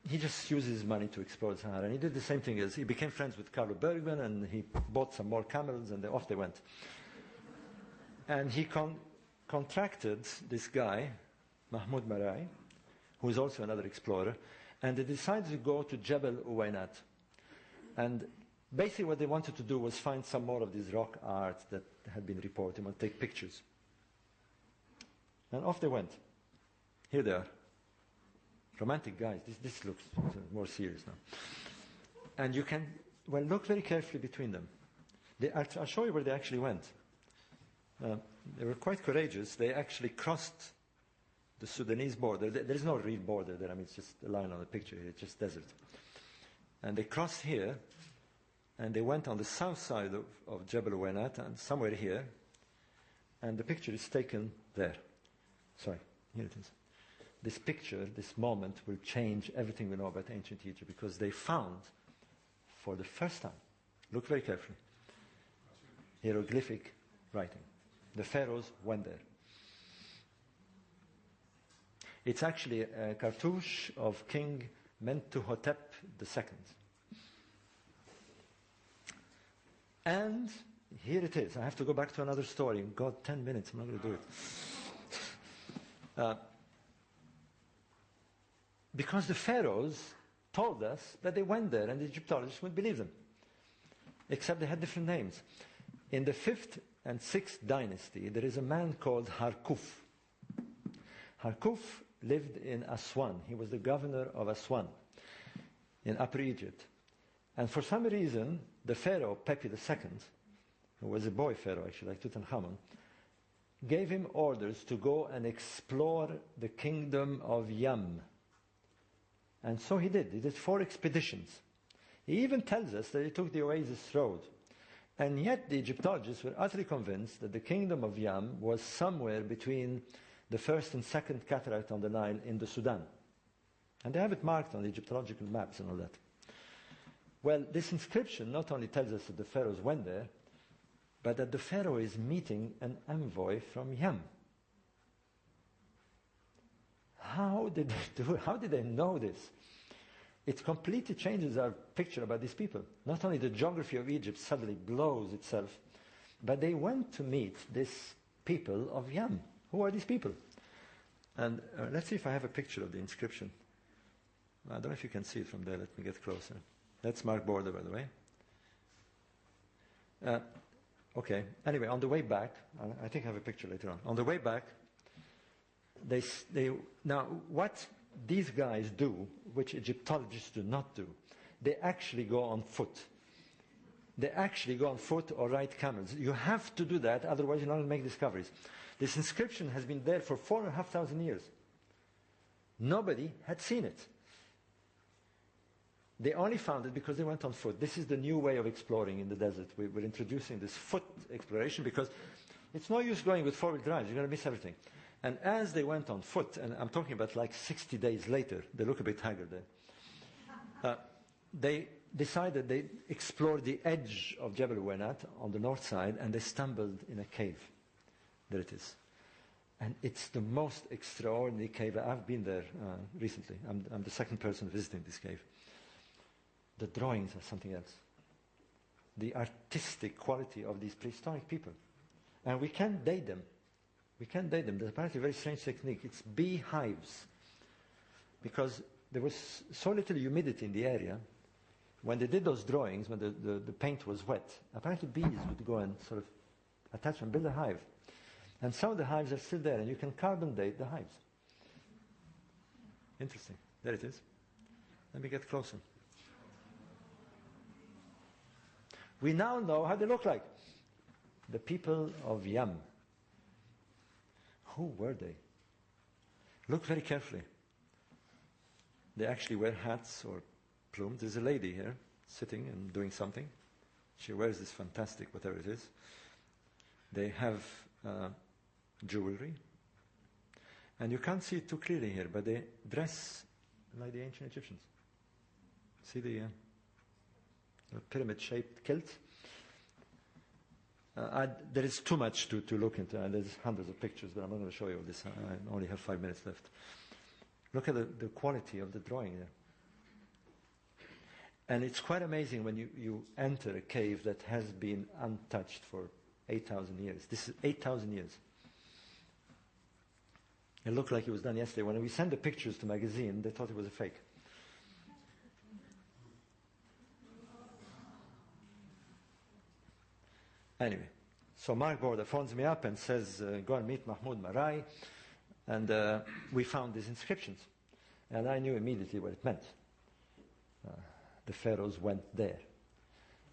he just uses his money to explore the Sahara. And he did the same thing as he became friends with Carlo Bergman, and he bought some more camels, and off they went. And he contracted this guy, Mahmoud Marai, who is also another explorer, and they decided to go to Jebel Uwainat. And basically what they wanted to do was find some more of this rock art that had been reported and take pictures. And off they went. Here they are. Romantic guys. This looks more serious now. And you can, look very carefully between them. I'll show you where they actually went. They were quite courageous. They actually crossed the Sudanese border. There's no real border there. I mean, it's just a line on the picture here. It's just desert. And they crossed here, and they went on the south side of Jebel Wenat, and somewhere here, and the picture is taken there. Sorry, here it is. This picture, this moment, will change everything we know about ancient Egypt, because they found, for the first time, look very carefully, hieroglyphic writing. The pharaohs went there. It's actually a cartouche of King Mentuhotep II. And here it is. I have to go back to another story. God, 10 minutes, I'm not going to do it. Because the pharaohs told us that they went there and the Egyptologists wouldn't believe them. Except they had different names. In the 5th and 6th dynasty, there is a man called Harkuf. Harkuf lived in Aswan. He was the governor of Aswan in Upper Egypt. And for some reason, the pharaoh, Pepi II, who was a boy pharaoh actually, like Tutankhamun, gave him orders to go and explore the kingdom of Yam. And so he did. He did 4 expeditions. He even tells us that he took the Oasis Road. And yet the Egyptologists were utterly convinced that the kingdom of Yam was somewhere between the 1st and 2nd cataract on the Nile in the Sudan. And they have it marked on the Egyptological maps and all that. Well, this inscription not only tells us that the pharaohs went there, but that the pharaoh is meeting an envoy from Yam. How did they do it? How did they know this? It completely changes our picture about these people. Not only the geography of Egypt suddenly blows itself, but they went to meet this people of Yam. Who are these people? And let's see if I have a picture of the inscription. I don't know if you can see it from there. Let me get closer. That's Mark Border, by the way. Okay. Anyway, on the way back, I think I have a picture later on. On the way back, now what these guys do, which Egyptologists do not do, they actually go on foot. They actually go on foot or ride camels. You have to do that, otherwise you're not going to make discoveries. This inscription has been there for 4,500 years. Nobody had seen it. They only found it because they went on foot. This is the new way of exploring in the desert. We're introducing this foot exploration because it's no use going with 4-wheel drives. You're going to miss everything. And as they went on foot, and I'm talking about like 60 days later, they look a bit haggard there, they decided they explored the edge of Jebel Wenat on the north side, and they stumbled in a cave. There it is. And it's the most extraordinary cave. I've been there recently. I'm the second person visiting this cave. The drawings are something else. The artistic quality of these prehistoric people. And we can't date them. We can't date them. There's apparently a very strange technique. It's beehives. Because there was so little humidity in the area, when they did those drawings, when the paint was wet, apparently bees would go and sort of attach and build a hive. And some of the hives are still there, and you can carbon date the hives. Interesting. There it is. Let me get closer. We now know how they look like. The people of Yam. Who were they? Look very carefully. They actually wear hats or plumes. There's a lady here sitting and doing something. She wears this fantastic whatever it is. They have jewelry. And you can't see it too clearly here, but they dress like the ancient Egyptians. See the pyramid-shaped kilt? There is too much to look into, and there's hundreds of pictures, but I'm not going to show you all this. I only have 5 minutes left. Look at the quality of the drawing there. And it's quite amazing when you enter a cave that has been untouched for 8,000 years. This is 8,000 years. It looked like it was done yesterday. When we sent the pictures to magazine, they thought it was a fake. Anyway, so Mark Borda phones me up and says, go and meet Mahmoud Marai. And we found these inscriptions. And I knew immediately what it meant. The pharaohs went there.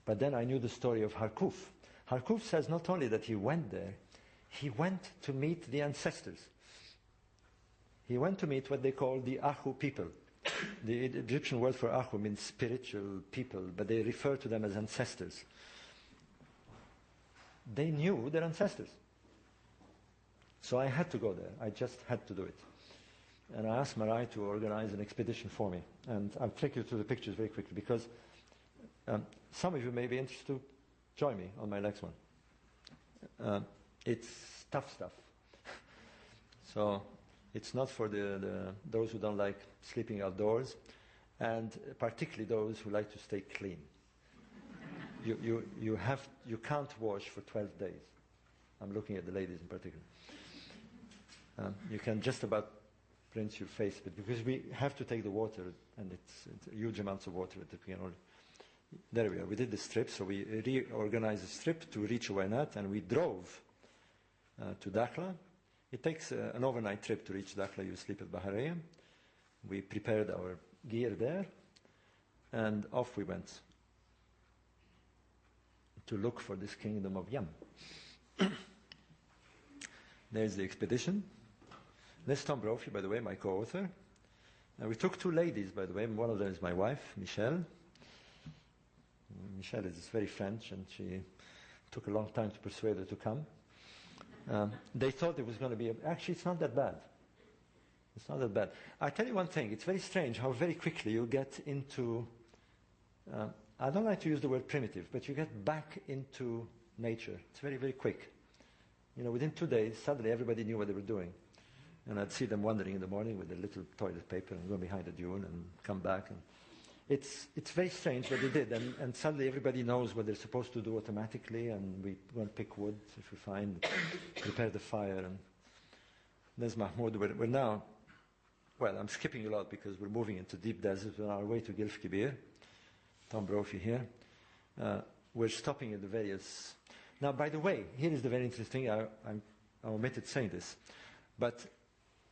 But then I knew the story of Harkuf. Harkuf says not only that he went there, he went to meet the ancestors. He went to meet what they call the Ahu people. The Egyptian word for Akhu means spiritual people, but they refer to them as ancestors. They knew their ancestors. So I had to go there. I just had to do it. And I asked Marai to organize an expedition for me. And I'll take you through the pictures very quickly because some of you may be interested to join me on my next one. It's tough stuff. So it's not for those who don't like sleeping outdoors, and particularly those who like to stay clean. You can't wash for 12 days. I'm looking at the ladies in particular. You can just about rinse your face, but because we have to take the water, and it's huge amounts of water that we can only. There we are. We did the strip, so we reorganized the strip to reach Wainat, and we drove to Dakhla. It takes an overnight trip to reach Dakhla. You sleep at Bahariya. We prepared our gear there, and off we went to look for this kingdom of Yam. There's the expedition. This is Tom Brophy, by the way, my co-author. And we took two ladies, by the way. One of them is my wife, Michelle. Michelle is very French, and she took a long time to persuade her to come. They thought it was going to be... Actually, it's not that bad. It's not that bad. I'll tell you one thing. It's very strange how very quickly you get into... I don't like to use the word primitive, but you get back into nature. It's very, very quick. You know, within 2 days, suddenly everybody knew what they were doing. And I'd see them wandering in the morning with a little toilet paper and go behind a dune and come back. And it's very strange, but they did. And suddenly everybody knows what they're supposed to do automatically, and we go and pick wood if we find, prepare the fire. And there's Mahmoud. We're now, well, I'm skipping a lot because we're moving into deep desert. We're on our way to Gilf Kibir. Tom Brophy here. We're stopping at the various... Now, by the way, here is the very interesting thing. I omitted saying this. But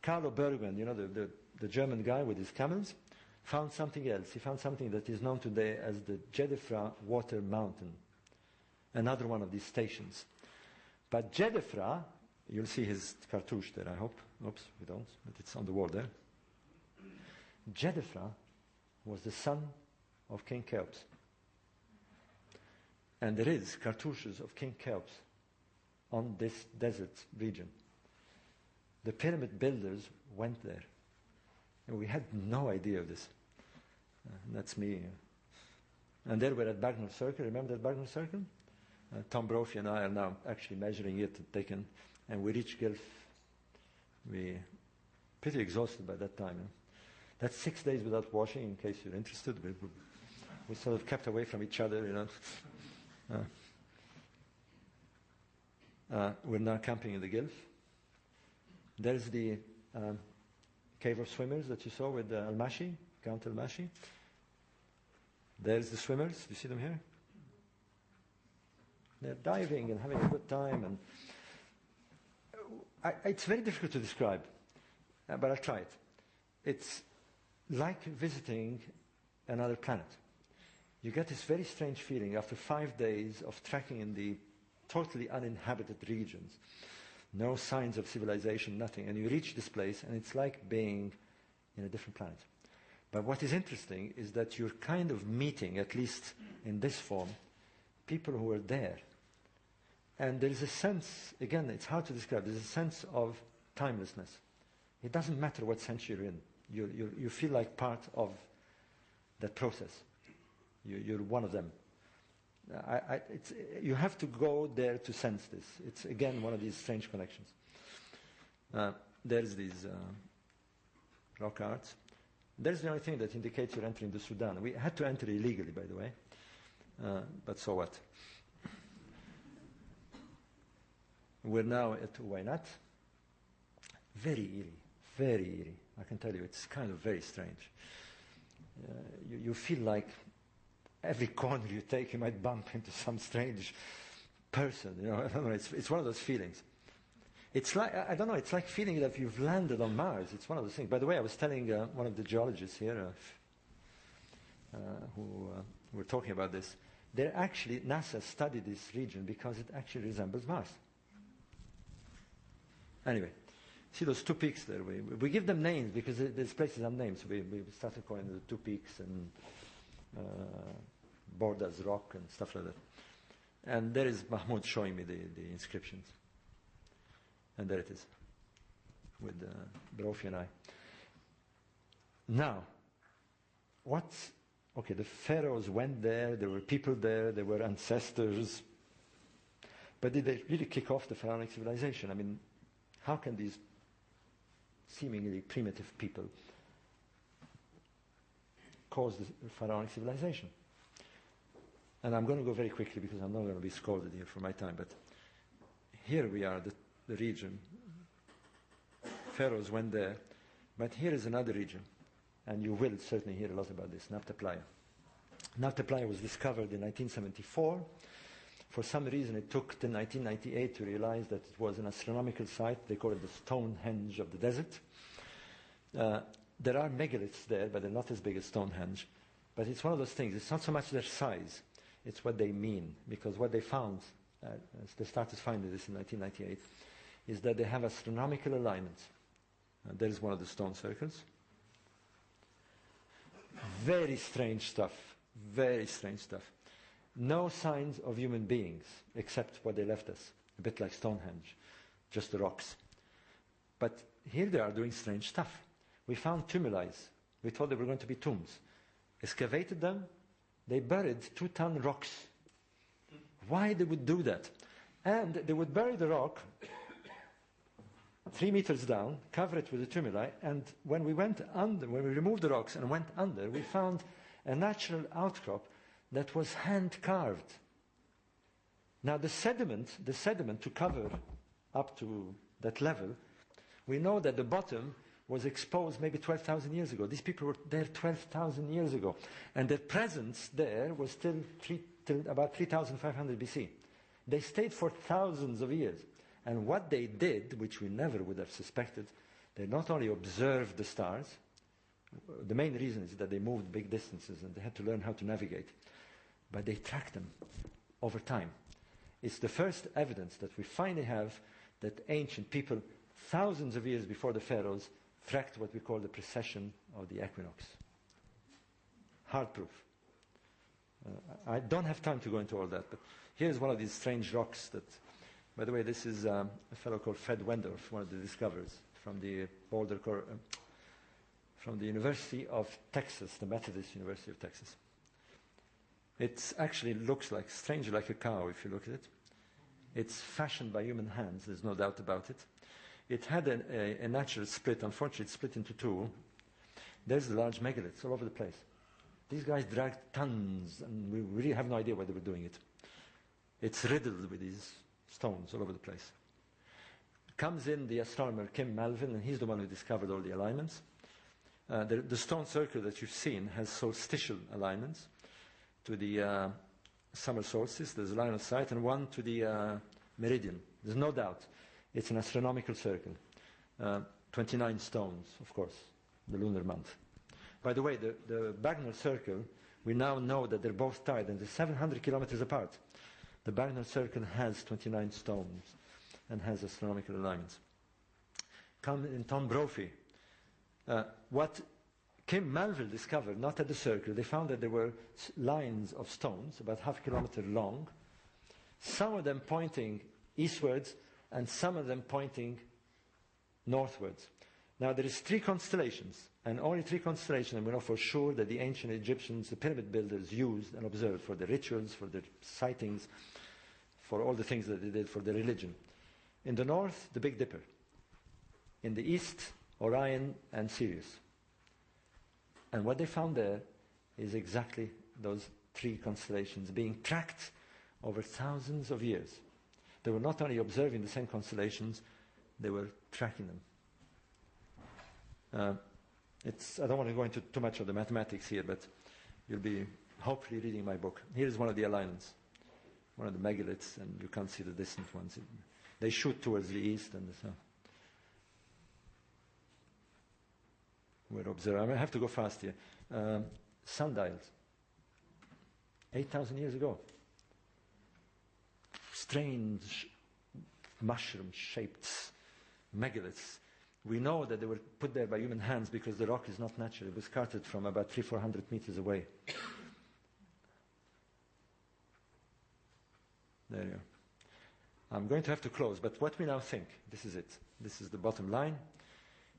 Carlo Bergman, you know, the German guy with his camels, found something else. He found something that is known today as the Jedefra Water Mountain, another one of these stations. But Jedefra, you'll see his cartouche there, I hope. Oops, we don't, but it's on the wall there. Jedefra was the son of King Cheops. And there is cartouches of King Cheops on this desert region. The pyramid builders went there. And we had no idea of this. That's me. And there we're at Bagnall Circle. Remember that Bagnall Circle? Tom Brophy and I are now actually measuring it and we reached Gilf. We pretty exhausted by that time. That's 6 days without washing, in case you're interested. We sort of kept away from each other, you know. We're now camping in the Gilf. There's the cave of swimmers that you saw with Al-Mashi, Count Al-Mashi. There's the swimmers. Do you see them here? They're diving and having a good time. And it's very difficult to describe, but I'll try it. It's like visiting another planet. You get this very strange feeling after 5 days of trekking in the totally uninhabited regions. No signs of civilization, nothing. And you reach this place, and it's like being in a different planet. But what is interesting is that you're kind of meeting, at least in this form, people who are there. And there is a sense, again, it's hard to describe, there's a sense of timelessness. It doesn't matter what century you're in. You feel like part of that process. You're one of them. You have to go there to sense this. It's, again, one of these strange connections. There's these rock arts. There's the only thing that indicates you're entering the Sudan. We had to enter illegally, by the way. But so what? We're now at Wainat. Very eerie. Very eerie. I can tell you, it's kind of very strange. You feel like every corner you take, you might bump into some strange person. You know, I don't know. It's one of those feelings. It's like, I don't know, it's like feeling that you've landed on Mars. It's one of those things. By the way, I was telling one of the geologists here who were talking about this. They're actually, NASA studied this region because it actually resembles Mars. Anyway, See those two peaks there? We give them names because these places have names. So we started calling them the two peaks and Borda's Rock and stuff like that. And there is Mahmoud showing me the inscriptions. And there it is, with Brophy and I. Now, okay, the pharaohs went there, there were people there, there were ancestors. But did they really kick off the pharaonic civilization? I mean, how can these seemingly primitive people cause the pharaonic civilization? And I'm going to go very quickly because I'm not going to be scolded here for my time. But here we are, the region. Pharaohs went there. But here is another region. And you will certainly hear a lot about this, Nabta Playa. Nabta Playa was discovered in 1974. For some reason, it took till 1998 to realize that it was an astronomical site. They call it the Stonehenge of the desert. There are megaliths there, but they're not as big as Stonehenge. But it's one of those things. It's not so much their size. It's what they mean. Because what they found, as they started finding this in 1998, is that they have astronomical alignments. There is one of the stone circles. Very strange stuff. Very strange stuff. No signs of human beings, except what they left us. A bit like Stonehenge. Just the rocks. But here they are doing strange stuff. We found tumuli. We thought they were going to be tombs. Excavated them. They buried 2-ton rocks. Why they would do that? And they would bury the rock 3 meters down, cover it with the tumuli, and when we removed the rocks and went under, we found a natural outcrop that was hand carved. Now the sediment to cover up to that level, we know that the bottom was exposed maybe 12,000 years ago. These people were there 12,000 years ago. And their presence there was till about 3,500 BC. They stayed for thousands of years. And what they did, which we never would have suspected, they not only observed the stars, the main reason is that they moved big distances and they had to learn how to navigate, but they tracked them over time. It's the first evidence that we finally have that ancient people, thousands of years before the pharaohs, tracked what we call the precession of the equinox. Hard proof. I don't have time to go into all that, but here's one of these strange rocks that, by the way, this is a fellow called Fred Wendorf, one of the discoverers from the from the University of Texas, the Methodist University of Texas. It actually looks strangely like a cow if you look at it. It's fashioned by human hands, there's no doubt about it. It had a natural split. Unfortunately, it split into two. There's the large megaliths all over the place. These guys dragged tons, and we really have no idea why they were doing it. It's riddled with these stones all over the place. Comes in the astronomer Kim Melville, and he's the one who discovered all the alignments. The stone circle that you've seen has solstitial alignments to the summer solstice. There's a line of sight, and one to the meridian. There's no doubt. It's an astronomical circle. 29 stones, of course, the lunar month. By the way, the Bagnall circle, we now know that they're both tied, and they're 700 kilometers apart. The Bagnall circle has 29 stones and has astronomical alignments. Come in Tom Brophy. What Kim Melville discovered, not at the circle, they found that there were lines of stones, about half a kilometer long, some of them pointing eastwards, and some of them pointing northwards. Now there is 3 constellations, and only 3 constellations, and we know for sure that the ancient Egyptians, the pyramid builders, used and observed for their rituals, for their sightings, for all the things that they did for their religion. In the north, the Big Dipper. In the east, Orion and Sirius. And what they found there is exactly those 3 constellations being tracked over thousands of years. They were not only observing the same constellations, they were tracking them. I don't want to go into too much of the mathematics here, but you'll be hopefully reading my book. Here's one of the alignments, one of the megaliths, and you can't see the distant ones. They shoot towards the east, and so we're observing. I have to go fast here. Sundials, 8,000 years ago. Strange mushroom-shaped megaliths. We know that they were put there by human hands because the rock is not natural. It was carted from about 300-400 meters away. There you are. I'm going to have to close, but what we now think, this is it. This is the bottom line,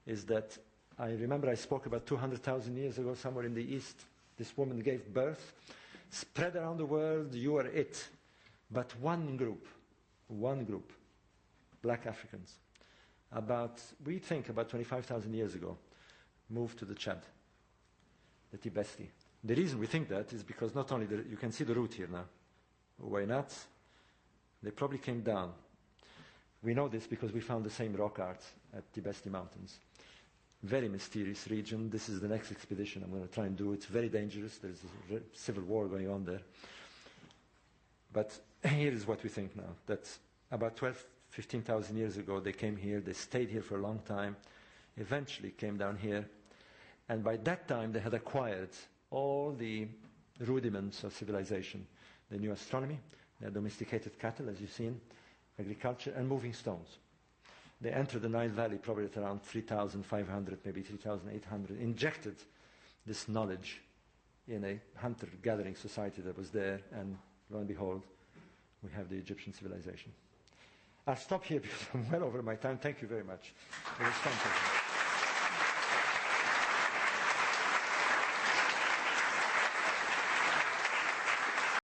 is that I remember I spoke about 200,000 years ago, somewhere in the east, this woman gave birth, spread around the world, you are it. But one group, black Africans, we think about 25,000 years ago, moved to the Chad, the Tibesti. The reason we think that is because not only, you can see the route here now, Wainats, they probably came down. We know this because we found the same rock art at Tibesti Mountains. Very mysterious region. This is the next expedition I'm going to try and do. It's very dangerous. There's a civil war going on there. But here is what we think now, that about 15,000 years ago, they came here, they stayed here for a long time, eventually came down here, and by that time they had acquired all the rudiments of civilization. They knew astronomy, they had domesticated cattle, as you've seen, agriculture, and moving stones. They entered the Nile Valley probably at around 3,500, maybe 3,800, injected this knowledge in a hunter-gathering society that was there, and lo and behold, we have the Egyptian civilization. I'll stop here because I'm well over my time. Thank you very much. It was fun.